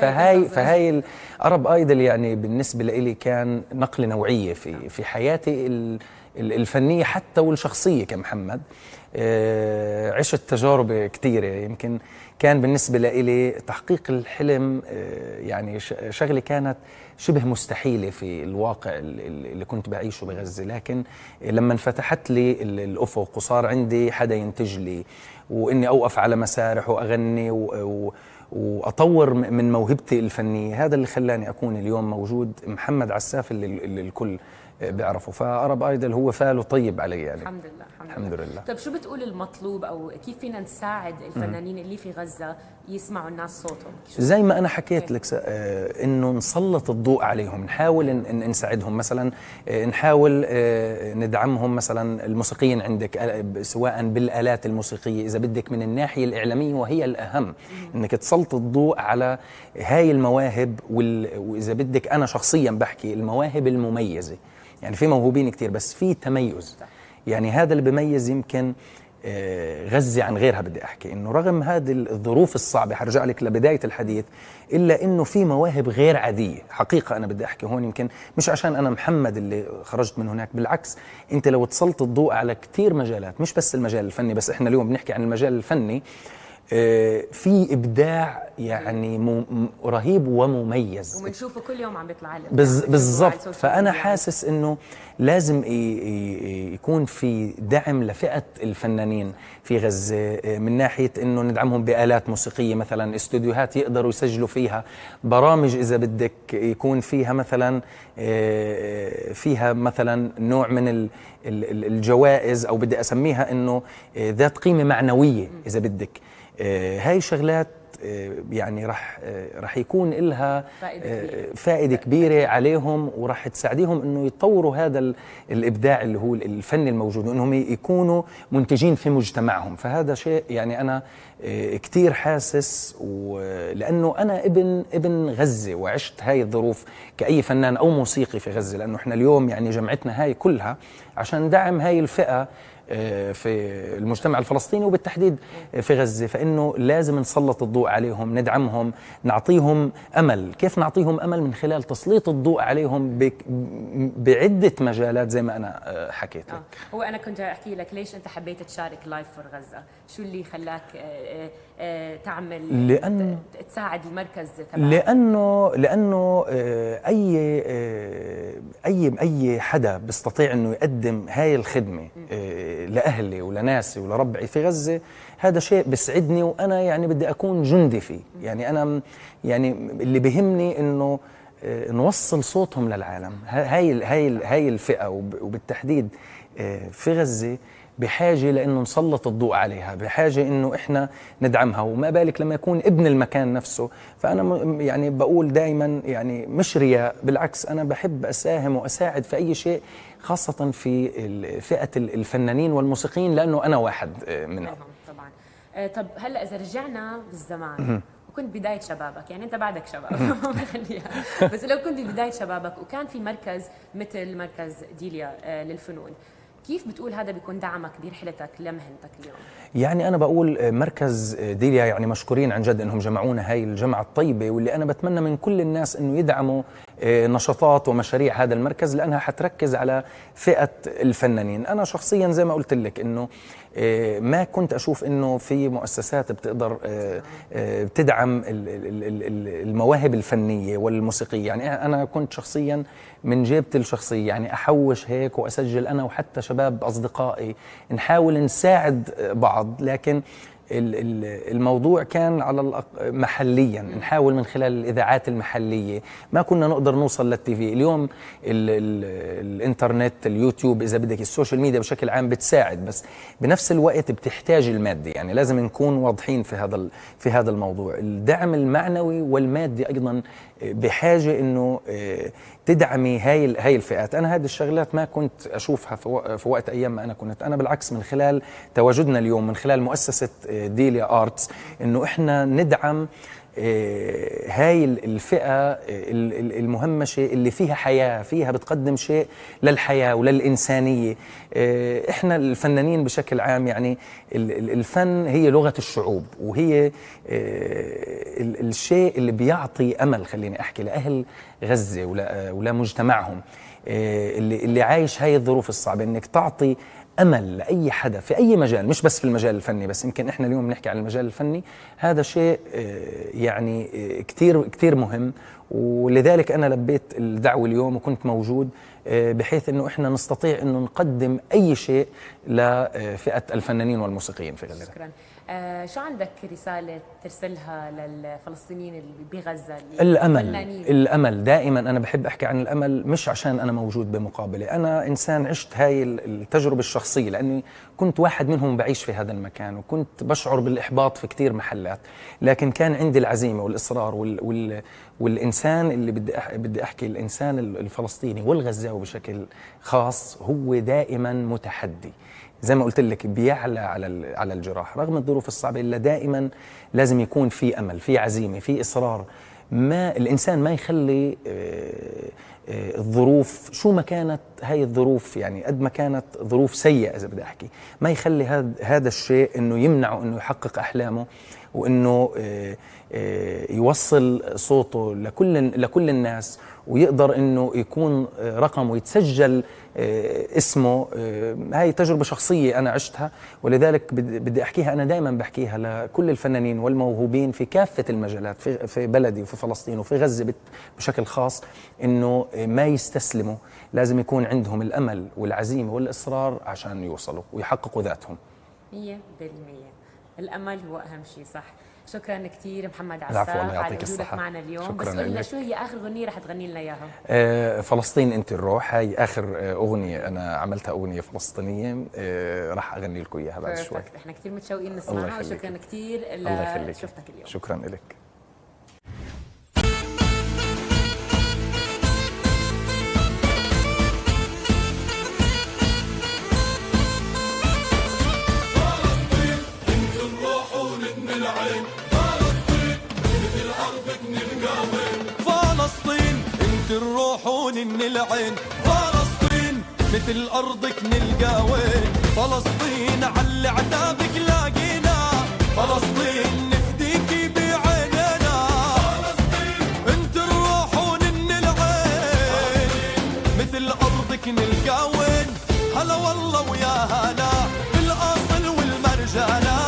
فهاي أرب آيدل يعني بالنسبة لي كان نقلة نوعية في حياتي الفنية حتى والشخصية كمحمد. عشت تجارب كثيرة، يمكن كان بالنسبة لي تحقيق الحلم يعني شغلة كانت شبه مستحيلة في الواقع اللي كنت بعيشه بغزة، لكن لما انفتحت لي الأفق وصار عندي حدا ينتج لي وإني أوقف على مسارح وأغني وأطور من موهبتي الفنية، هذا اللي خلاني أكون اليوم موجود محمد عساف اللي الكل بيعرفوا. فأرب آيدل هو فاله طيب علي يعني. الحمد لله. طيب شو بتقول المطلوب أو كيف فينا نساعد الفنانين اللي في غزة يسمعوا الناس صوتهم؟ زي ما أنا حكيت لك إنه نسلط الضوء عليهم، نحاول إن نساعدهم، مثلا نحاول ندعمهم، مثلا الموسيقيين عندك سواء بالآلات الموسيقية إذا بدك من الناحية الإعلامية، وهي الأهم إنك تسلط الضوء على هاي المواهب وإذا بدك أنا شخصيا بحكي المواهب المميزة. يعني في موهوبين كتير بس في تميز، يعني هذا اللي بميز يمكن غزة عن غيرها. بدي أحكي إنه رغم هذه الظروف الصعبة، حرجع لك لبداية الحديث، إلا إنه في مواهب غير عادية حقيقة. أنا بدي أحكي هون يمكن مش عشان أنا محمد اللي خرجت من هناك، بالعكس أنت لو تسلط الضوء على كتير مجالات، مش بس المجال الفني، بس إحنا اليوم بنحكي عن المجال الفني، في إبداع يعني رهيب ومميز وبنشوفه كل يوم عم بيطلع لنا. بالضبط. فأنا حاسس إنه لازم يكون في دعم لفئة الفنانين في غزة، من ناحية إنه ندعمهم بآلات موسيقية، مثلا استوديوهات يقدروا يسجلوا فيها، برامج إذا بدك يكون فيها مثلا نوع من الجوائز، أو بدي أسميها إنه ذات قيمة معنوية إذا بدك. هاي شغلات يعني رح يكون لها فائدة كبيرة عليهم، ورح تساعديهم انه يطوروا هذا الابداع اللي هو الفن الموجود، وانهم يكونوا منتجين في مجتمعهم. فهذا شيء يعني انا كتير حاسس، لانه انا ابن غزة وعشت هاي الظروف كأي فنان او موسيقي في غزة، لانه احنا اليوم يعني جمعتنا هاي كلها عشان ندعم هاي الفئة في المجتمع الفلسطيني وبالتحديد في غزة. فإنه لازم نسلط الضوء عليهم، ندعمهم، نعطيهم أمل. كيف نعطيهم أمل؟ من خلال تسليط الضوء عليهم بعدة مجالات زي ما أنا حكيت لك. هو أنا كنت أحكي لك ليش أنت حبيت تشارك لايف فور غزة؟ شو اللي خلاك تعمل تساعد المركز تبعك؟ لأنه أي حدا بيستطيع إنه يقدم هاي الخدمة لأهلي ولناسي ولربعي في غزة، هذا شيء بسعدني، وأنا يعني بدي أكون جندي فيه. يعني أنا يعني اللي بيهمني إنه نوصل صوتهم للعالم. هاي الفئة وبالتحديد في غزة بحاجة لأنه نسلط الضوء عليها، بحاجة إنه إحنا ندعمها، وما بالك لما يكون ابن المكان نفسه. فأنا يعني بقول دائما يعني مش رياء، بالعكس أنا بحب أساهم وأساعد في أي شيء، خاصة في فئة الفنانين والموسيقيين، لأنه أنا واحد منهم. طبعا. طب هلا إذا رجعنا بالزمان وكنت بداية شبابك، يعني أنت بعدك شباب بس لو كنت بداية شبابك وكان في مركز مثل مركز ديليا للفنون، كيف بتقول هذا بيكون دعمك برحلتك لمهنتك اليوم؟ يعني أنا بقول مركز ديليا يعني مشكورين عن جد إنهم جمعونا هاي الجمعة الطيبة، واللي أنا بتمنى من كل الناس إنه يدعموا نشاطات ومشاريع هذا المركز، لأنها حتركز على فئة الفنانين. أنا شخصيا زي ما قلت لك إنه ما كنت أشوف إنه في مؤسسات بتقدر بتدعم المواهب الفنية والموسيقية. يعني أنا كنت شخصيا من جيبتي الشخصية يعني أحوش هيك وأسجل أنا وحتى شباب أصدقائي، نحاول نساعد بعض، لكن الموضوع كان على محليا، نحاول من خلال الإذاعات المحلية. ما كنا نقدر نوصل للتي في. اليوم الإنترنت، اليوتيوب، إذا بدك السوشيال ميديا بشكل عام بتساعد، بس بنفس الوقت بتحتاج المادي. يعني لازم نكون واضحين في هذا الموضوع. الدعم المعنوي والمادي أيضا بحاجة إنه تدعمي هاي الفئات. أنا هذه الشغلات ما كنت أشوفها في وقت أيام ما أنا بالعكس من خلال تواجدنا اليوم من خلال مؤسسة ديليا آرتس، إنه إحنا ندعم هاي الفئة المهمشة اللي فيها حياة، فيها بتقدم شيء للحياة وللإنسانية. إحنا الفنانين بشكل عام يعني الفن هي لغة الشعوب، وهي الشيء اللي بيعطي أمل، خليني أحكي، لأهل غزة ولمجتمعهم اللي عايش هاي الظروف الصعبة، إنك تعطي أمل لأي حدا في أي مجال، مش بس في المجال الفني بس. يمكن إحنا اليوم نحكي عن المجال الفني، هذا شيء يعني كتير مهم، ولذلك أنا لبيت الدعوة اليوم وكنت موجود بحيث أنه إحنا نستطيع أنه نقدم أي شيء لفئة الفنانين والموسيقيين في غزة. شكرا. شو عندك رسالة ترسلها للفلسطينيين اللي بغزة؟ الأمل دائما. أنا بحب أحكي عن الأمل، مش عشان أنا موجود بمقابلة، أنا إنسان عشت هاي التجربة الشخصية، لأني كنت واحد منهم بعيش في هذا المكان، وكنت بشعر بالإحباط في كتير محلات، لكن كان عندي العزيمة والإصرار والإنسان اللي بدي أحكي الإنسان الفلسطيني والغزاوي بشكل خاص هو دائما متحدي. زي ما قلت لك بيعلى على الجراح رغم الظروف الصعبة، إلا دائما لازم يكون في أمل، في عزيمة، في إصرار. ما الإنسان ما يخلي الظروف شو ما كانت هاي الظروف، يعني قد ما كانت ظروف سيئة إذا بدي أحكي، ما يخلي هذا الشيء إنه يمنعه إنه يحقق أحلامه، وإنه يوصل صوته لكل الناس، ويقدر إنه يكون رقمه يتسجل اسمه. هاي تجربة شخصية أنا عشتها، ولذلك بدي أحكيها. أنا دائما بحكيها لكل الفنانين والموهوبين في كافة المجالات في بلدي وفي فلسطين وفي غزة بشكل خاص، إنه ما يستسلموا، لازم يكون عندهم الأمل والعزيمة والإصرار عشان يوصلوا ويحققوا ذاتهم. 100% الأمل هو أهم شيء. صح. شكرا كثير محمد عساف العفو، الله على يعطيك وجودك الصحة. معنا اليوم. شكراً بس قلنا لك. شو هي اخر اغنيه رح تغني لنا اياها؟ فلسطين انت الروح، هاي اخر اغنيه انا عملتها، اغنيه فلسطينيه، راح اغني لكم اياها بعد شوي. احنا كثير متشوقين الله نسمعها، يخليك. وشكرا كثير الله يخليك. شفتك اليوم. شكرا لك. فلسطين انت الروح ونن العين، فلسطين مثل ارضك نلقى وين، فلسطين على عتابك لاقينا، فلسطين نفديكي بعيننا، فلسطين انت الروح ونن العين، مثل ارضك نلقى وين، هلا والله ويا هلا بالاصل والمرجله،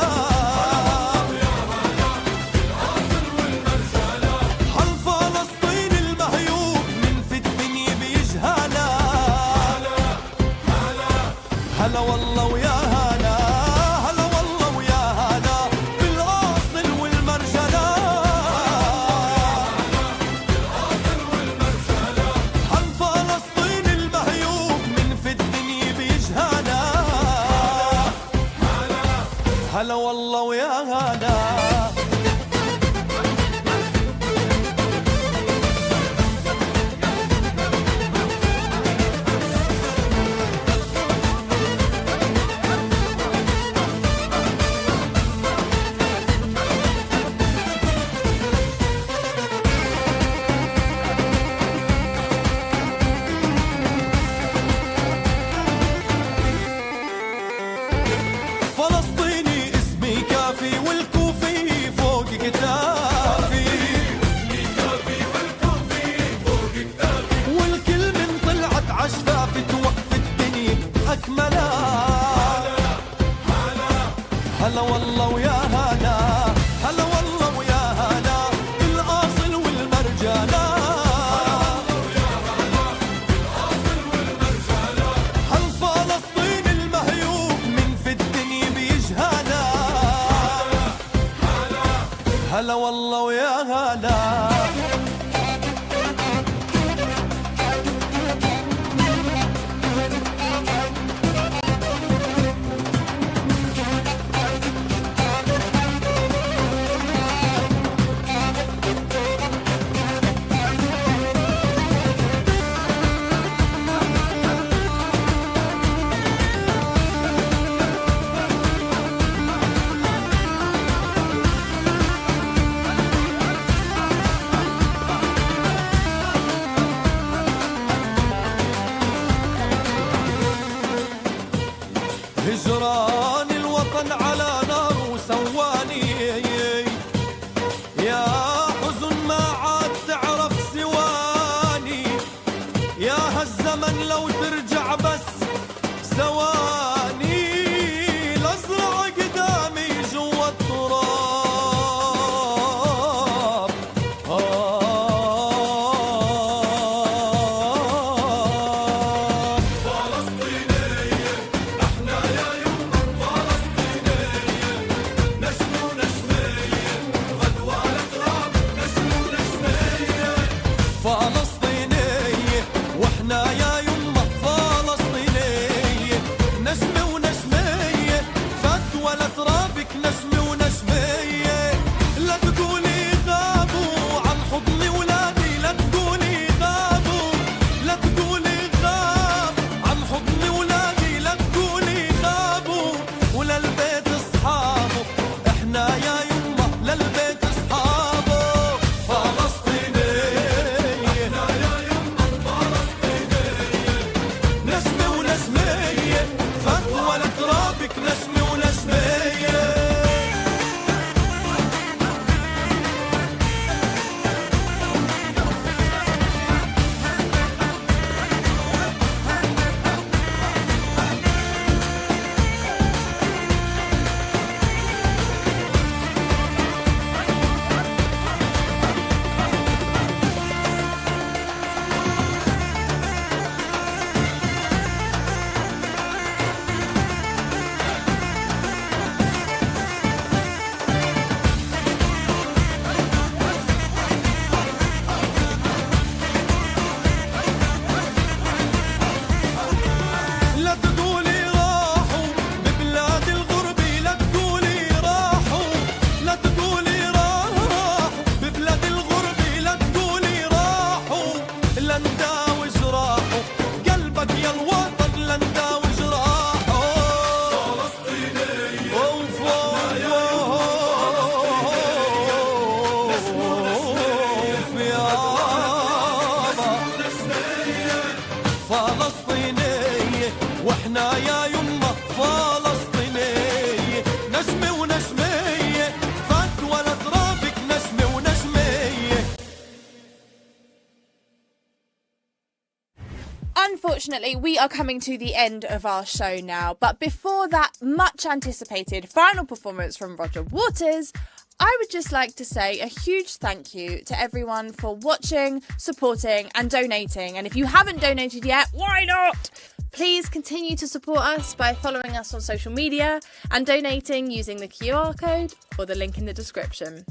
هلا والله ويا هلا، هلا والله ويا هلا بالاصل والمرجله، عن فلسطين المهيوب من في الدنيا بيجهلا، هلا والله ويا هلا. فلسطيني اسمي كافي والكوفي فوق كتافي، اسمي كافي والكوفي فوق كتافي، والكل من طلعت عشفافي توقف الدنيا أكملها، هلا والله ويا هلا، هلا والله ويا هلا بالأصل والمرجلة، هل فلسطين المهيوب من في الدنيا بيجهلا، هلا والله ويا هلا. هجران الوطن على نار وسواني، يا حزن ما عاد تعرف سواني، يا هالزمن لو ترجع بس ثواني، لازرع قدامي جوا التراب، فلسطينية احنا يا يما Unfortunately, we are coming to the end of our show now, but before that much anticipated final performance from Roger Waters, I would just like to say a huge thank you to everyone for watching, supporting and donating. And if you haven't donated yet, why not? Please continue to support us by following us on social media and donating using the QR code or the link in the description.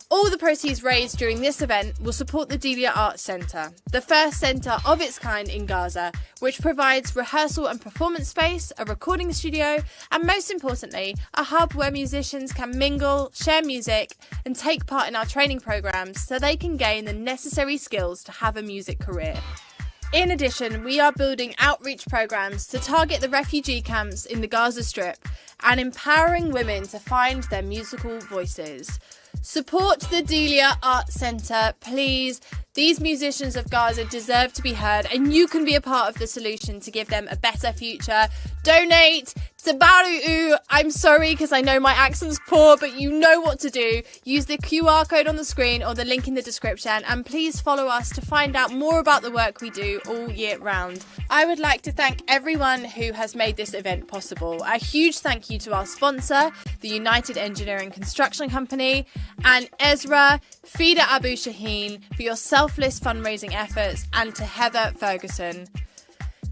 All the proceeds raised during this event will support the Delia Arts Center, the first centre of its kind in Gaza, which provides rehearsal and performance space, a recording studio, and most importantly, a hub where musicians can mingle, share music, and take part in our training programs so they can gain the necessary skills to have a music career. In addition, we are building outreach programs to target the refugee camps in the Gaza Strip and empowering women to find their musical voices. Support the Delia Arts Center, please. These musicians of Gaza deserve to be heard, and you can be a part of the solution to give them a better future. Donate to Baru'u. I'm sorry because I know my accent's poor, but you know what to do. Use the QR code on the screen or the link in the description, and please follow us to find out more about the work we do all year round. I would like to thank everyone who has made this event possible. A huge thank you to our sponsor, the United Engineering Construction Company, and Ezra, Fida Abu Shaheen for your selfless fundraising efforts, and to Heather Ferguson.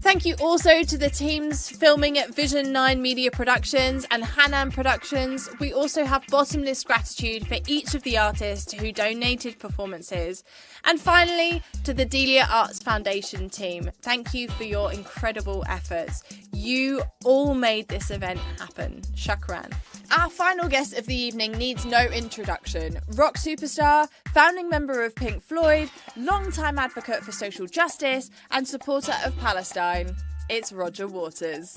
Thank you also to the teams filming at Vision 9 Media Productions and Hanan Productions. We also have bottomless gratitude for each of the artists who donated performances. And finally, to the Delia Arts Foundation team, thank you for your incredible efforts. You all made this event happen. Shukran. Our final guest of the evening needs no introduction. Rock superstar, founding member of Pink Floyd, long-time advocate for social justice and supporter of Palestine. It's Roger Waters.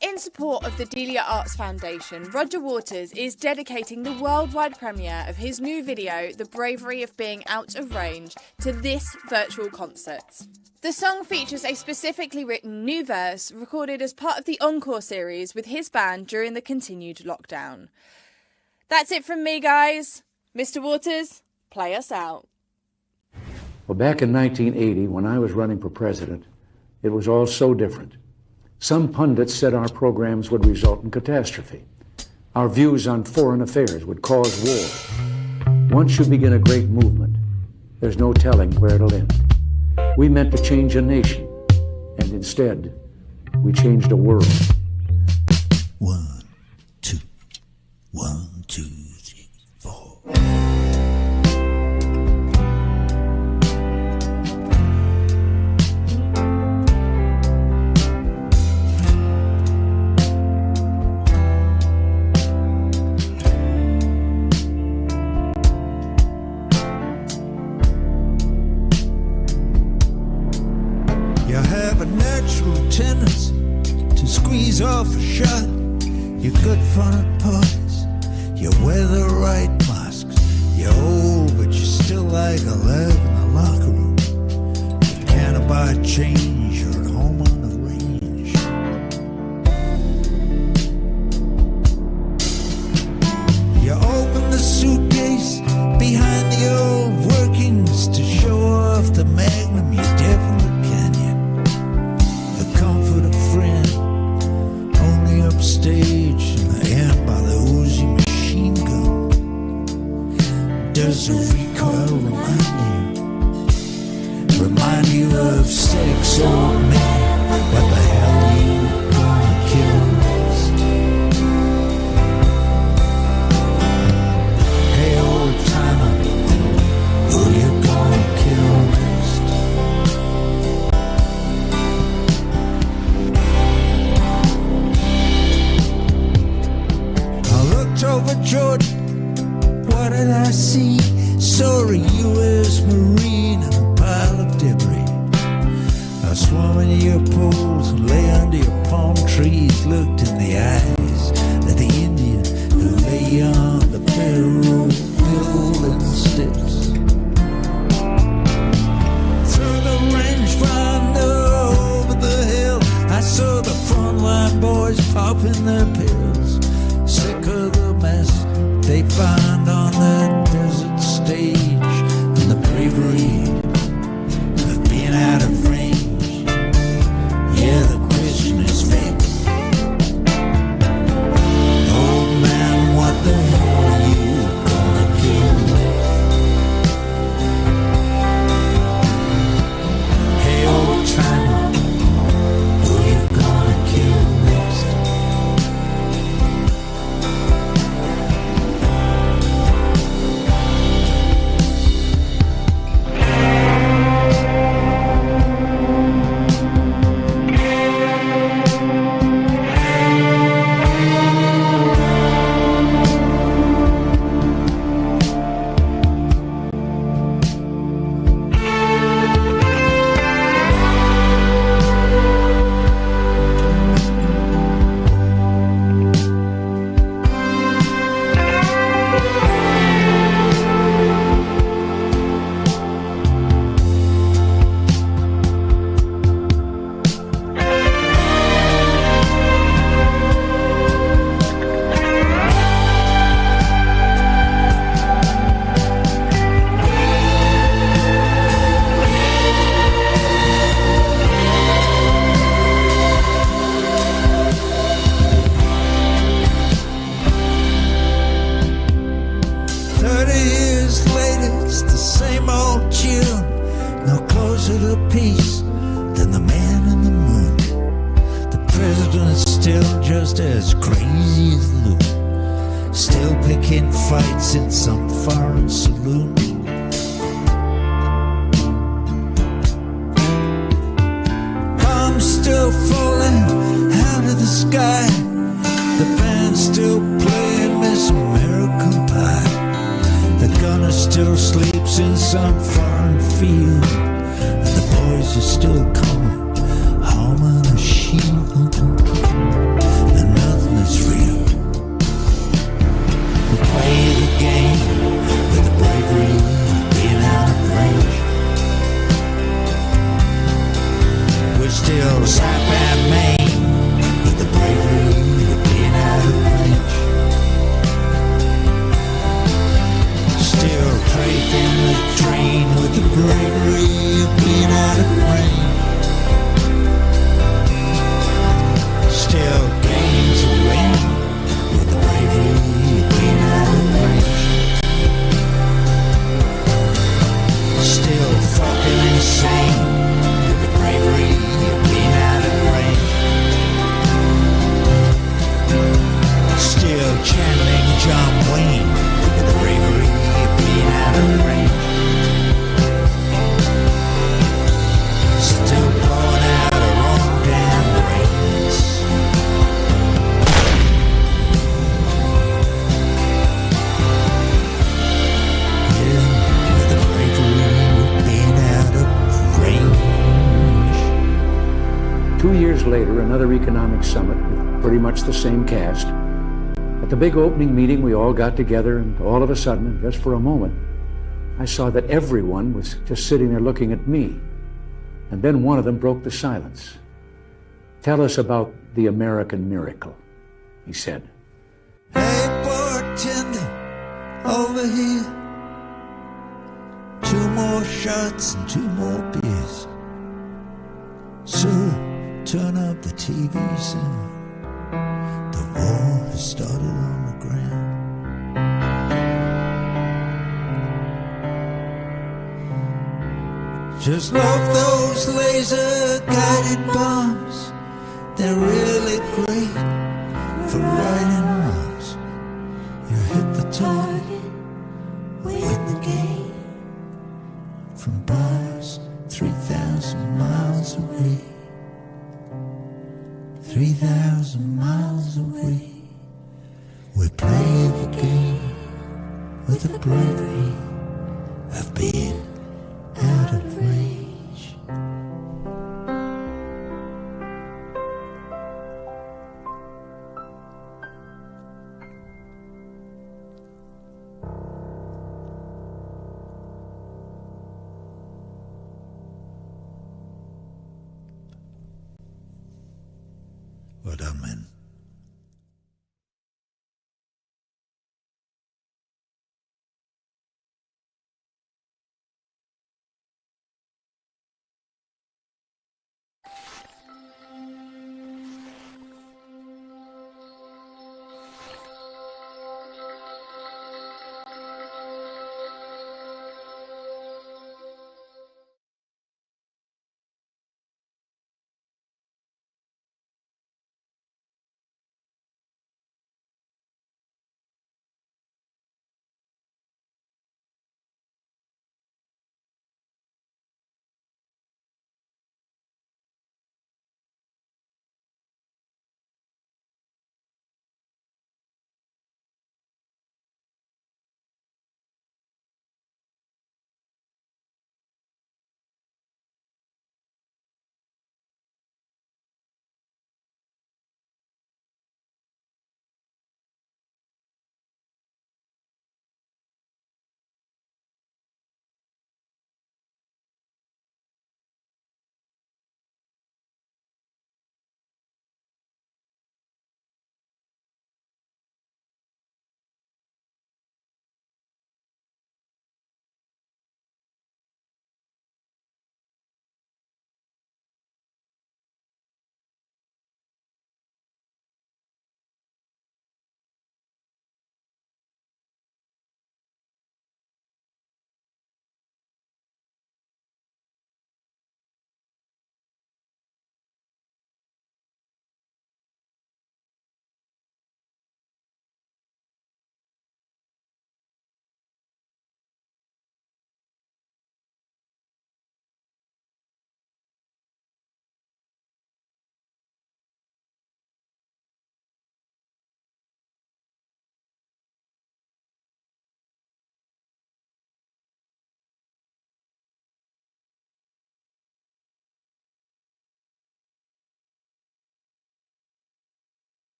In support of the Delia Arts Foundation, Roger Waters is dedicating the worldwide premiere of his new video, The Bravery of Being Out of Range, to this virtual concert. The song features a specifically written new verse recorded as part of the Encore series with his band during the continued lockdown. That's it from me, guys. Mr. Waters, play us out. Well, back in 1980, when I was running for president, it was all so different. Some pundits said our programs would result in catastrophe. Our views on foreign affairs would cause war. Once you begin a great movement, there's no telling where it'll end. We meant to change a nation, and instead, we changed a world. 1, 2, 1, 2, 3, 4. Tendency to squeeze off a shot. You're good fun at parties. You wear the right masks. You're old, but you're still like 11 in the locker room. You can't buy change. You're at home on the range. You open the suitcase behind the old workings to show off the magnum you definitely upstage in the end by the Uzi machine gun. Does a recoil remind you of sex, old man? What the hell you gonna kill next? Hey, old timer, who you gonna kill next? Over Jordan, what did I see? Saw a U.S. Marine and a pile of debris. I swam into your pools and lay under your palm trees, looked in the eyes of the Indian who lay on the railroad building steps. Through the rangefinder over the hill, I saw the frontline boys popping their pills. Sick of the mess they find on the desert stage, and the bravery of being out of range. peace than the man in the moon. The president's still just as crazy as Lou, still picking fights in some foreign saloon. Bombs still falling out of the sky, the band's still playing Miss American Pie. The gunner still sleeps in some foreign field, and the boys are still coming home on a shield. And nothing is real. We play the game with the bravery of being out of range. We're still sap and main with the bravery of being out of range. Still draping the train with the bravery of being out of range. Still gaining to win with the bravery of being out of range. Still fucking insane with the bravery of being out of range. Still channeling John Wayne with the bravery of being out of range. Still blowing out our own damn brains. Yeah, with the bravery of being out of range. 2 years later, another economic summit with pretty much the same cast. At the big opening meeting, we all got together, and all of a sudden, just for a moment, I saw that everyone was just sitting there looking at me. And then one of them broke the silence. "Tell us about the American miracle," he said. Hey, bartender, over here. 2 more shots and 2 more beers. Sir, turn up the TV sound. The war has started on the ground. Just love those laser-guided bombs. They're really great for righting wrongs. You hit the target, win the game. From bars 3,000 miles away. 3,000 miles away. We play the game with the bravery of being out of range. Well done, men.